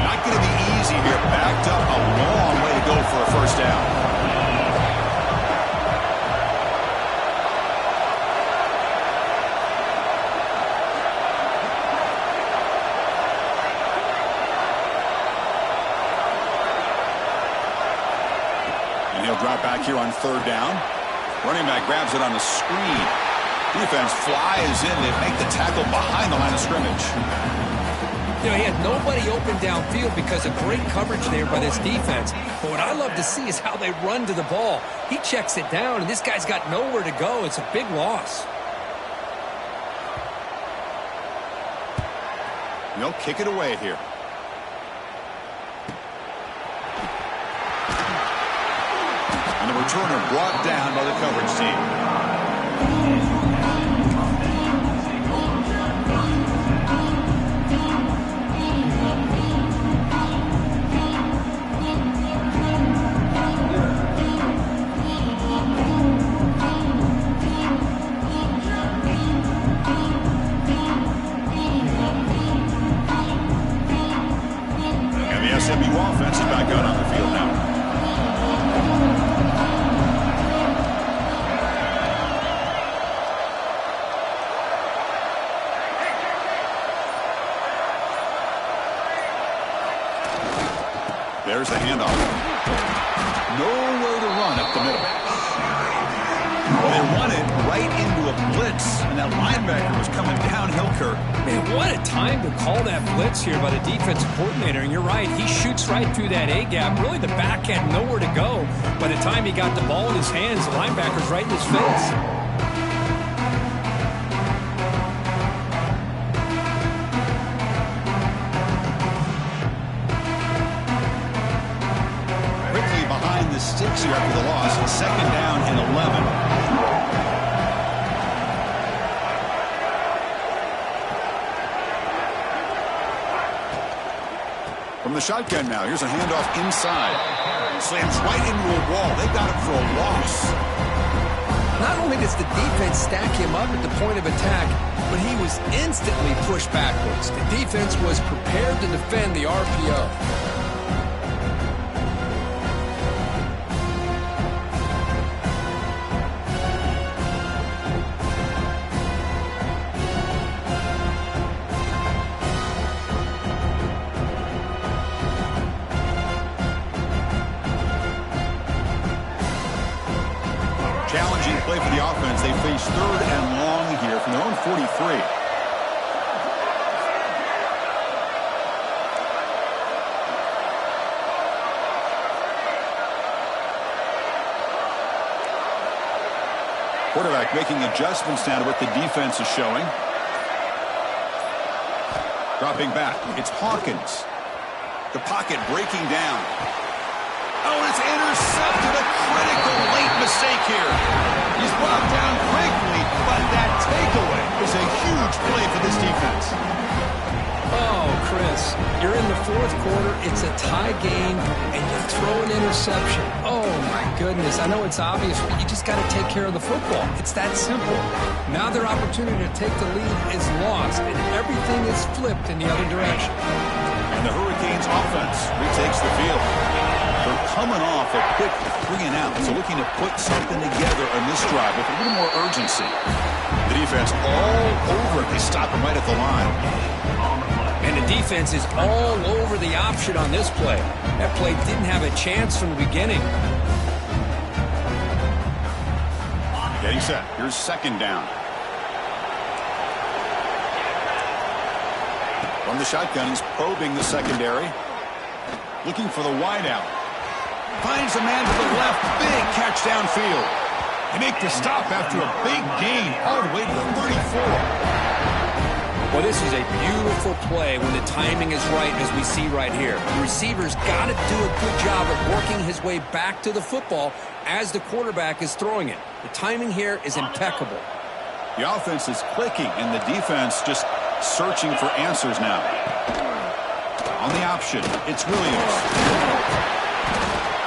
Speaker 1: Not going to be easy here. Backed up a long way to go for a first down. Drop back here on third down. Running back grabs it on the screen. Defense flies in. They make the tackle behind the line of scrimmage.
Speaker 2: He had nobody open downfield because of great coverage there by this defense. But what I love to see is how they run to the ball. He checks it down, and this guy's got nowhere to go. It's a big loss.
Speaker 1: They'll kick it away here. Returner brought down by the coverage team. And the SMU offense is back out on the field now. There's the handoff. Nowhere to run up the middle. Well, they run it right into a blitz, and that linebacker was coming downhill, Kirk.
Speaker 2: Man, what a time to call that blitz here by the defensive coordinator. And you're right, he shoots right through that A-gap. Really, the back had nowhere to go. By the time he got the ball in his hands, the linebacker's right in his face.
Speaker 1: Six here after the loss. Second down and 11. From the shotgun now, here's a handoff inside. Slams right into a wall. They got him for a loss.
Speaker 2: Not only does the defense stack him up at the point of attack, but he was instantly pushed backwards. The defense was prepared to defend the RPO.
Speaker 1: Challenging play for the offense. They face 3rd and long here from their own 43. Quarterback making adjustments now to what the defense is showing. Dropping back. It's Hawkins. The pocket breaking down. Oh, it's intercepted. A critical late mistake here. He's brought down quickly, but that takeaway is a huge play for this defense.
Speaker 2: Oh, Chris, you're in the 4th quarter. It's a tie game, and you throw an interception. Oh, my goodness. I know it's obvious, but you just got to take care of the football. It's that simple. Now their opportunity to take the lead is lost, and everything is flipped in the other direction.
Speaker 1: And the Hurricanes offense retakes the field. They're coming off a quick 3-and-out, so looking to put something together on this drive with a little more urgency. The defense all over it. They stop him right at the line.
Speaker 2: And the defense is all over the option on this play. That play didn't have a chance from the beginning.
Speaker 1: Getting set. Here's 2nd down. From the shotgun, he's probing the secondary. Looking for the wideout. Finds a man to the left. Big catch downfield. They make the stop after a big gain all the way to the 34.
Speaker 2: Well, this is a beautiful play when the timing is right, as we see right here. The receiver's got to do a good job of working his way back to the football as the quarterback is throwing it. The timing here is impeccable.
Speaker 1: The offense is clicking, and the defense just searching for answers now. On the option, it's Williams.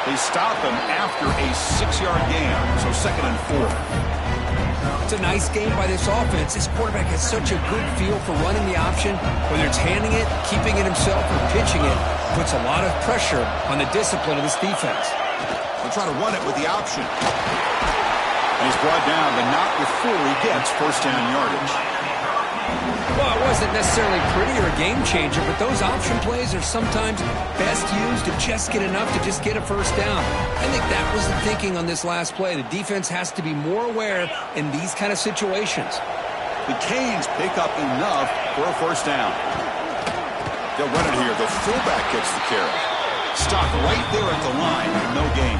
Speaker 1: They stop him after a 6-yard gain, so 2nd and 4.
Speaker 2: It's a nice game by this offense. This quarterback has such a good feel for running the option. Whether it's handing it, keeping it himself, or pitching it, puts a lot of pressure on the discipline of this defense.
Speaker 1: They'll try to run it with the option. And he's brought down, but not before he gets 1st down yardage.
Speaker 2: Well, it wasn't necessarily pretty or a game changer, but those option plays are sometimes best used to just get enough to just get a 1st down. I think that was the thinking on this last play. The defense has to be more aware in these kind of situations.
Speaker 1: The Canes pick up enough for a 1st down. They'll run it here. The fullback gets the carry. Stopped right there at the line. No gain.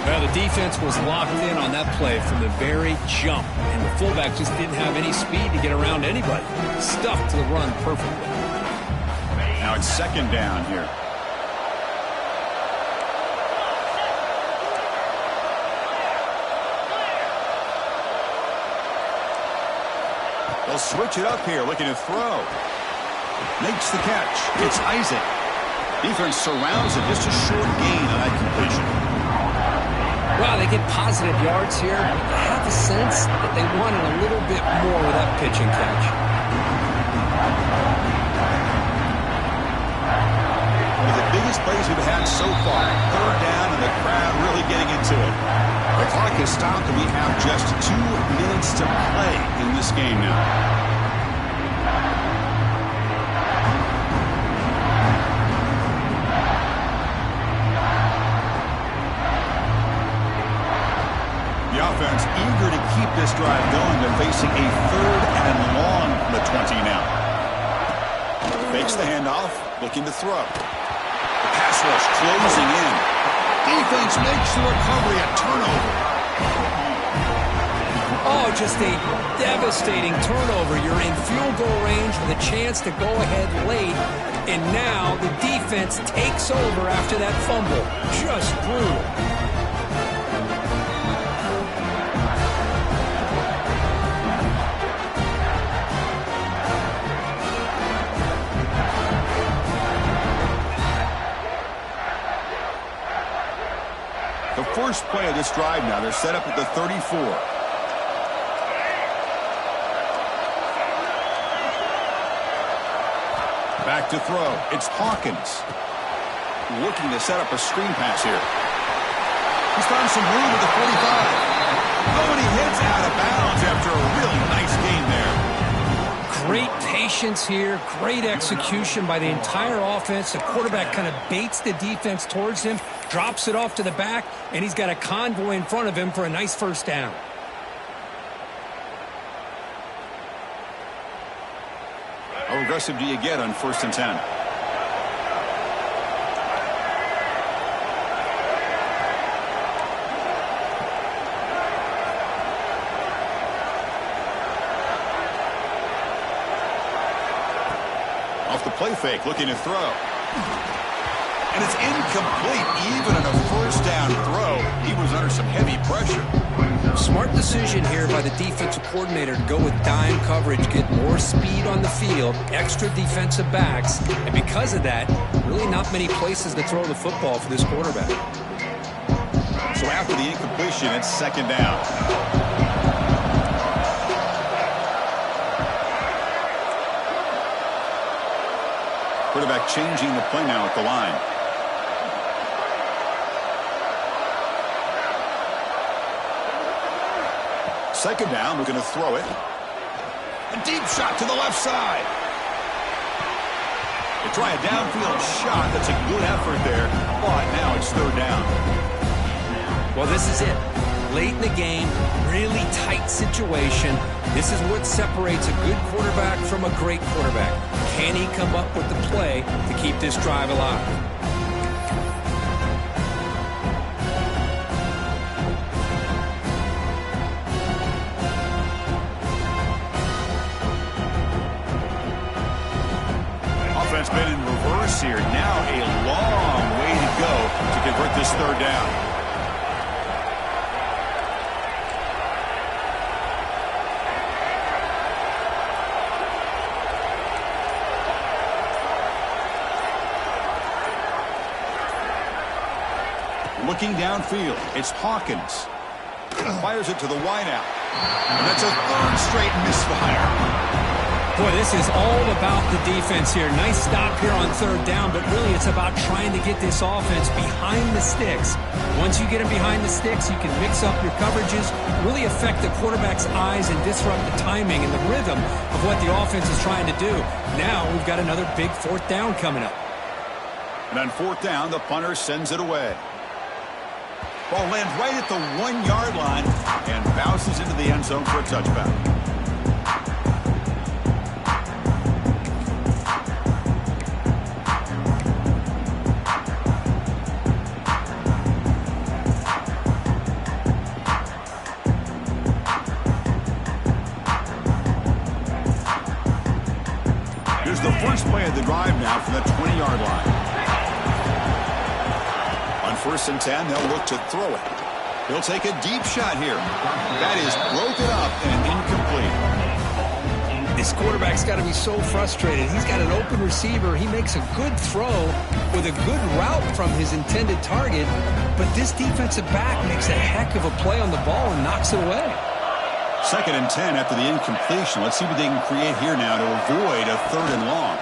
Speaker 2: Well, the defense was locked in on that play from the very jump, and the fullback just didn't have any speed to get around anybody. Stuffed to the run perfectly.
Speaker 1: Now it's 2nd down here. They'll switch it up here, looking to throw. Makes the catch. It's Isaac. Defense surrounds it. Just a short gain on that completion.
Speaker 2: Well, they get positive yards here, but I have the sense that they wanted a little bit more with that pitch and catch.
Speaker 1: One of the biggest plays we've had so far. 3rd down, and the crowd really getting into it. The clock is stopped, and we have just 2 minutes to play in this game now. The offense eager to keep this drive going. They're facing a 3rd and long from the 20 now. Fakes the handoff, looking to throw. The pass rush closing in. Defense makes the recovery, a turnover.
Speaker 2: Oh, just a devastating turnover. You're in field goal range with a chance to go ahead late, and now the defense takes over after that fumble. Just brutal.
Speaker 1: first play of this drive now. They're set up at the 34. Back to throw. It's Hawkins. Looking to set up a screen pass here. He's found some room at the 45. Oh, and he hits out of bounds after a really nice game there.
Speaker 2: Great patience here. Great execution by the entire offense. The quarterback kind of baits the defense towards him, drops it off to the back, and he's got a convoy in front of him for a nice first down.
Speaker 1: How aggressive do you get on 1st and 10? Off the play fake, looking to throw. And it's incomplete. Even on a first down throw, he was under some heavy pressure.
Speaker 2: Smart decision here by the defensive coordinator to go with dime coverage, get more speed on the field, extra defensive backs, and because of that, really not many places to throw the football for this quarterback.
Speaker 1: So after the incompletion, it's 2nd down. Quarterback changing the play now at the line. Second down, we're going to throw it. A deep shot to the left side. They try a downfield shot. That's a good effort there, but now it's 3rd down.
Speaker 2: Well, this is it. Late in the game, really tight situation. This is what separates a good quarterback from a great quarterback. Can he come up with the play to keep this drive alive?
Speaker 1: Offense been in reverse here. Now a long way to go to convert this 3rd down. Looking downfield, it's Hawkins. Fires it to the wideout. And that's a 3rd straight misfire.
Speaker 2: Boy, this is all about the defense here. Nice stop here on 3rd down, but really it's about trying to get this offense behind the sticks. Once you get them behind the sticks, you can mix up your coverages, really affect the quarterback's eyes and disrupt the timing and the rhythm of what the offense is trying to do. Now we've got another big 4th down coming up.
Speaker 1: And on 4th down, the punter sends it away. Ball lands right at the 1-yard line and bounces into the end zone for a touchback. Here's the first play of the drive now from the 20-yard line. 1st and 10, they'll look to throw it. He'll take a deep shot here. That is broken up and incomplete.
Speaker 2: This quarterback's got to be so frustrated. He's got an open receiver. He makes a good throw with a good route from his intended target, but this defensive back makes a heck of a play on the ball and knocks it away.
Speaker 1: 2nd and 10 after the incompletion. Let's see what they can create here now to avoid a 3rd and long.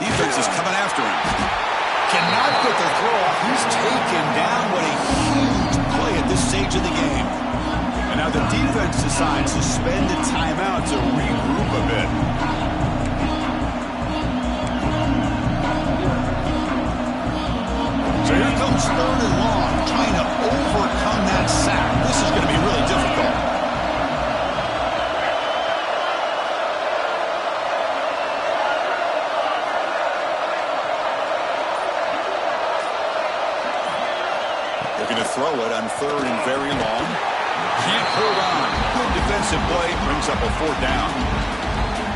Speaker 1: Defense is coming after him. Cannot get the throw off. He's taken down. What a huge play at this stage of the game. And now the defense decides to spend a timeout to regroup a bit. So here comes 3rd and long, trying to overcome that sack. This is going to be really difficult. Looking to throw it on 3rd and very long. Can't hold on. Good defensive play brings up a 4th down.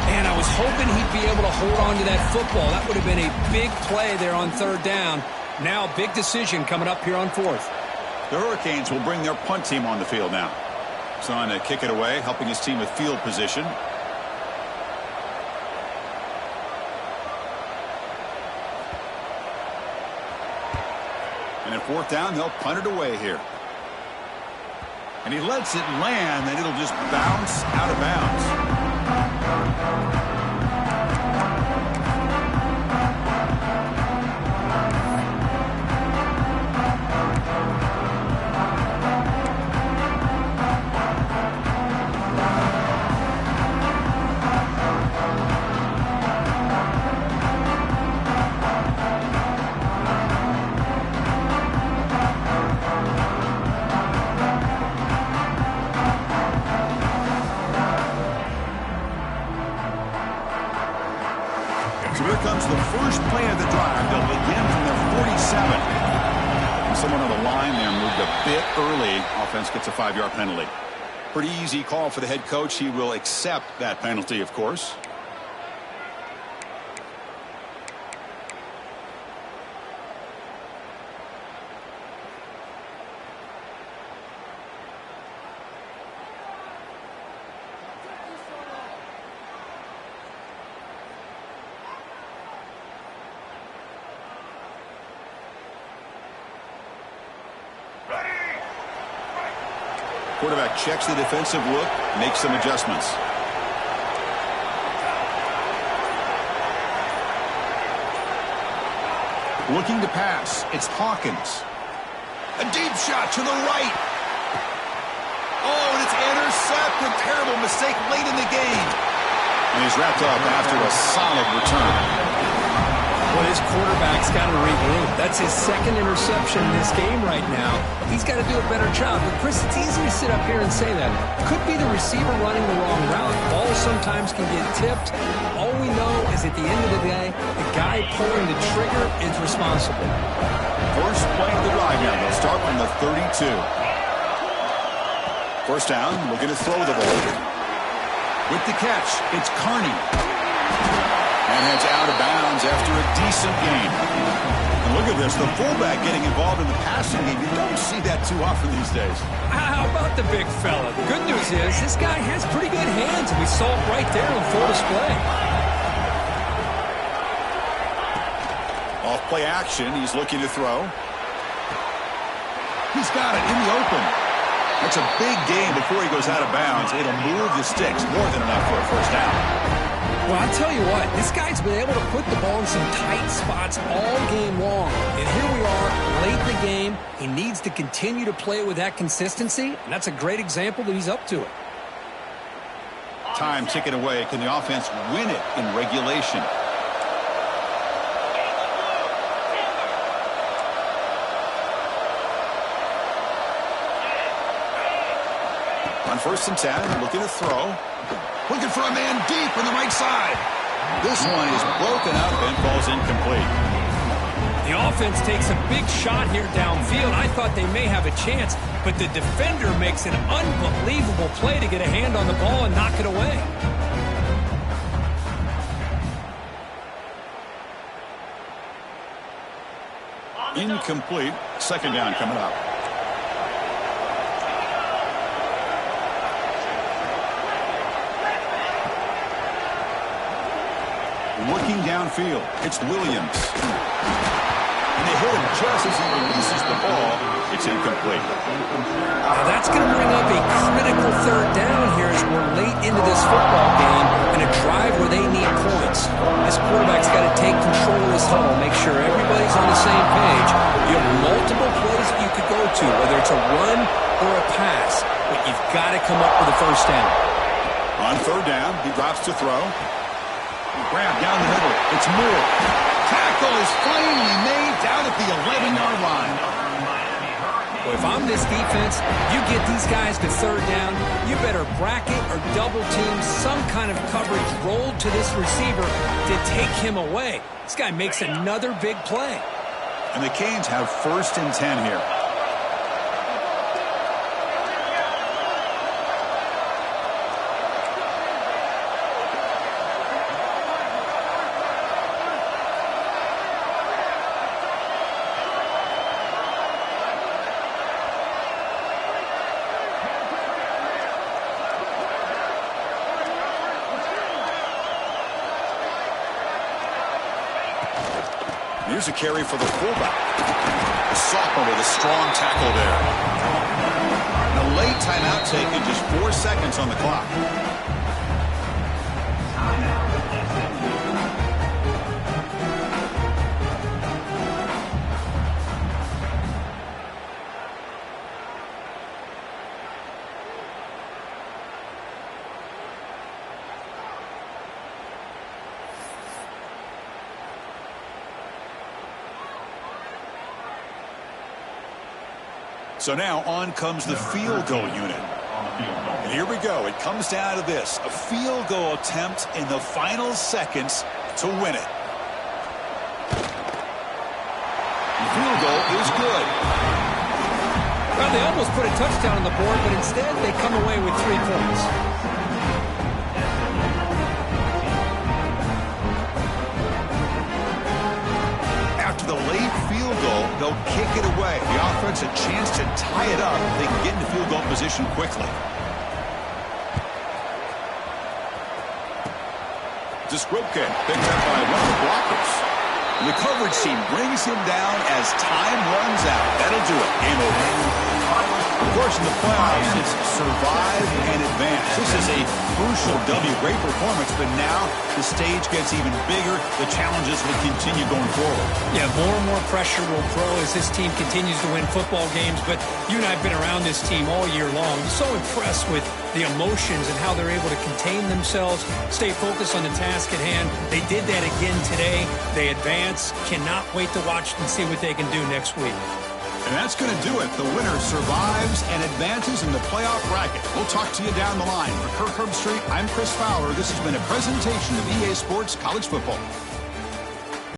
Speaker 2: And I was hoping he'd be able to hold on to that football. That would have been a big play there on 3rd down. Now, big decision coming up here on 4th.
Speaker 1: The Hurricanes will bring their punt team on the field now. He's on to kick it away, helping his team with field position. And at 4th down, they'll punt it away here. And he lets it land, and it'll just bounce out of bounds. So here comes the first play of the drive. They'll begin from their 47. Someone on the line there moved a bit early. Offense gets a 5-yard penalty. Pretty easy call for the head coach. He will accept that penalty, of course. Quarterback checks the defensive look, makes some adjustments. Looking to pass. It's Hawkins. A deep shot to the right. Oh, and it's intercepted. Terrible mistake late in the game. And he's wrapped up after a solid return.
Speaker 2: Well, his quarterback's got to regroup. That's his second interception in this game right now. He's got to do a better job. But, Chris, it's easy to sit up here and say that. Could be the receiver running the wrong route. Balls sometimes can get tipped. All we know is at the end of the day, the guy pulling the trigger is responsible.
Speaker 1: First play of the drive now. They'll start from the 32. First down, looking to throw the ball. With the catch, it's Carney. And heads out of bounds after a decent game. And look at this, the fullback getting involved in the passing game. You don't see that too often these days.
Speaker 2: How about the big fella? The good news is this guy has pretty good hands, and we saw it right there on full display.
Speaker 1: Off play action, he's looking to throw. He's got it in the open. That's a big game before he goes out of bounds. It'll move the sticks, more than enough for a first down.
Speaker 2: Well, I'll tell you what, this guy's been able to put the ball in some tight spots all game long. And here we are, late in the game. He needs to continue to play with that consistency, and that's a great example that he's up to it.
Speaker 1: Time ticking away. Can the offense win it in regulation? On 1st and 10, looking to throw. Looking for a man deep on the right side. This one is broken up and falls incomplete.
Speaker 2: The offense takes a big shot here downfield. I thought they may have a chance, but the defender makes an unbelievable play to get a hand on the ball and knock it away.
Speaker 1: Incomplete. Second down coming up. Looking downfield, it's Williams. And they hit him just as he releases the ball. It's incomplete.
Speaker 2: Now that's going to bring up a critical third down here as we're late into this football game and a drive where they need points. This quarterback's got to take control of this huddle, make sure everybody's on the same page. You have multiple plays that you could go to, whether it's a run or a pass, but you've got to come up with a first down.
Speaker 1: On third down, he drops to throw. Grab down the middle. It's Moore. Tackle is finally made down at the 11-yard line.
Speaker 2: Well, if I'm this defense, you get these guys to third down, you better bracket or double team some kind of coverage rolled to this receiver to take him away. This guy makes another big play.
Speaker 1: And the Canes have 1st and 10 here. Here's a carry for the fullback. The sophomore with a strong tackle there. And a late taken, just 4 seconds on the clock. So now on comes the field goal unit. And here we go. It comes down to this. A field goal attempt in the final seconds to win it. The field goal is good.
Speaker 2: Well, they almost put a touchdown on the board, but instead they come away with 3 points.
Speaker 1: After the late field goal, they'll kick it away. The offense a chance to tie it up. They can get into field goal position quickly. Diskrupke picked up by one of the blockers. And the coverage team brings him down as time runs out. That'll do it. Game over. Of course, in the playoffs, it's survive and advance. This is a crucial W. Great performance, but now the stage gets even bigger. The challenges will continue going forward.
Speaker 2: Yeah, more and more pressure will grow as this team continues to win football games. But you and I have been around this team all year long. So impressed with the emotions and how they're able to contain themselves, stay focused on the task at hand. They did that again today. They advance. Cannot wait to watch and see what they can do next week.
Speaker 1: And that's going to do it. The winner survives and advances in the playoff bracket. We'll talk to you down the line. For Kirk Herbstreit, I'm Chris Fowler. This has been a presentation of EA Sports College Football.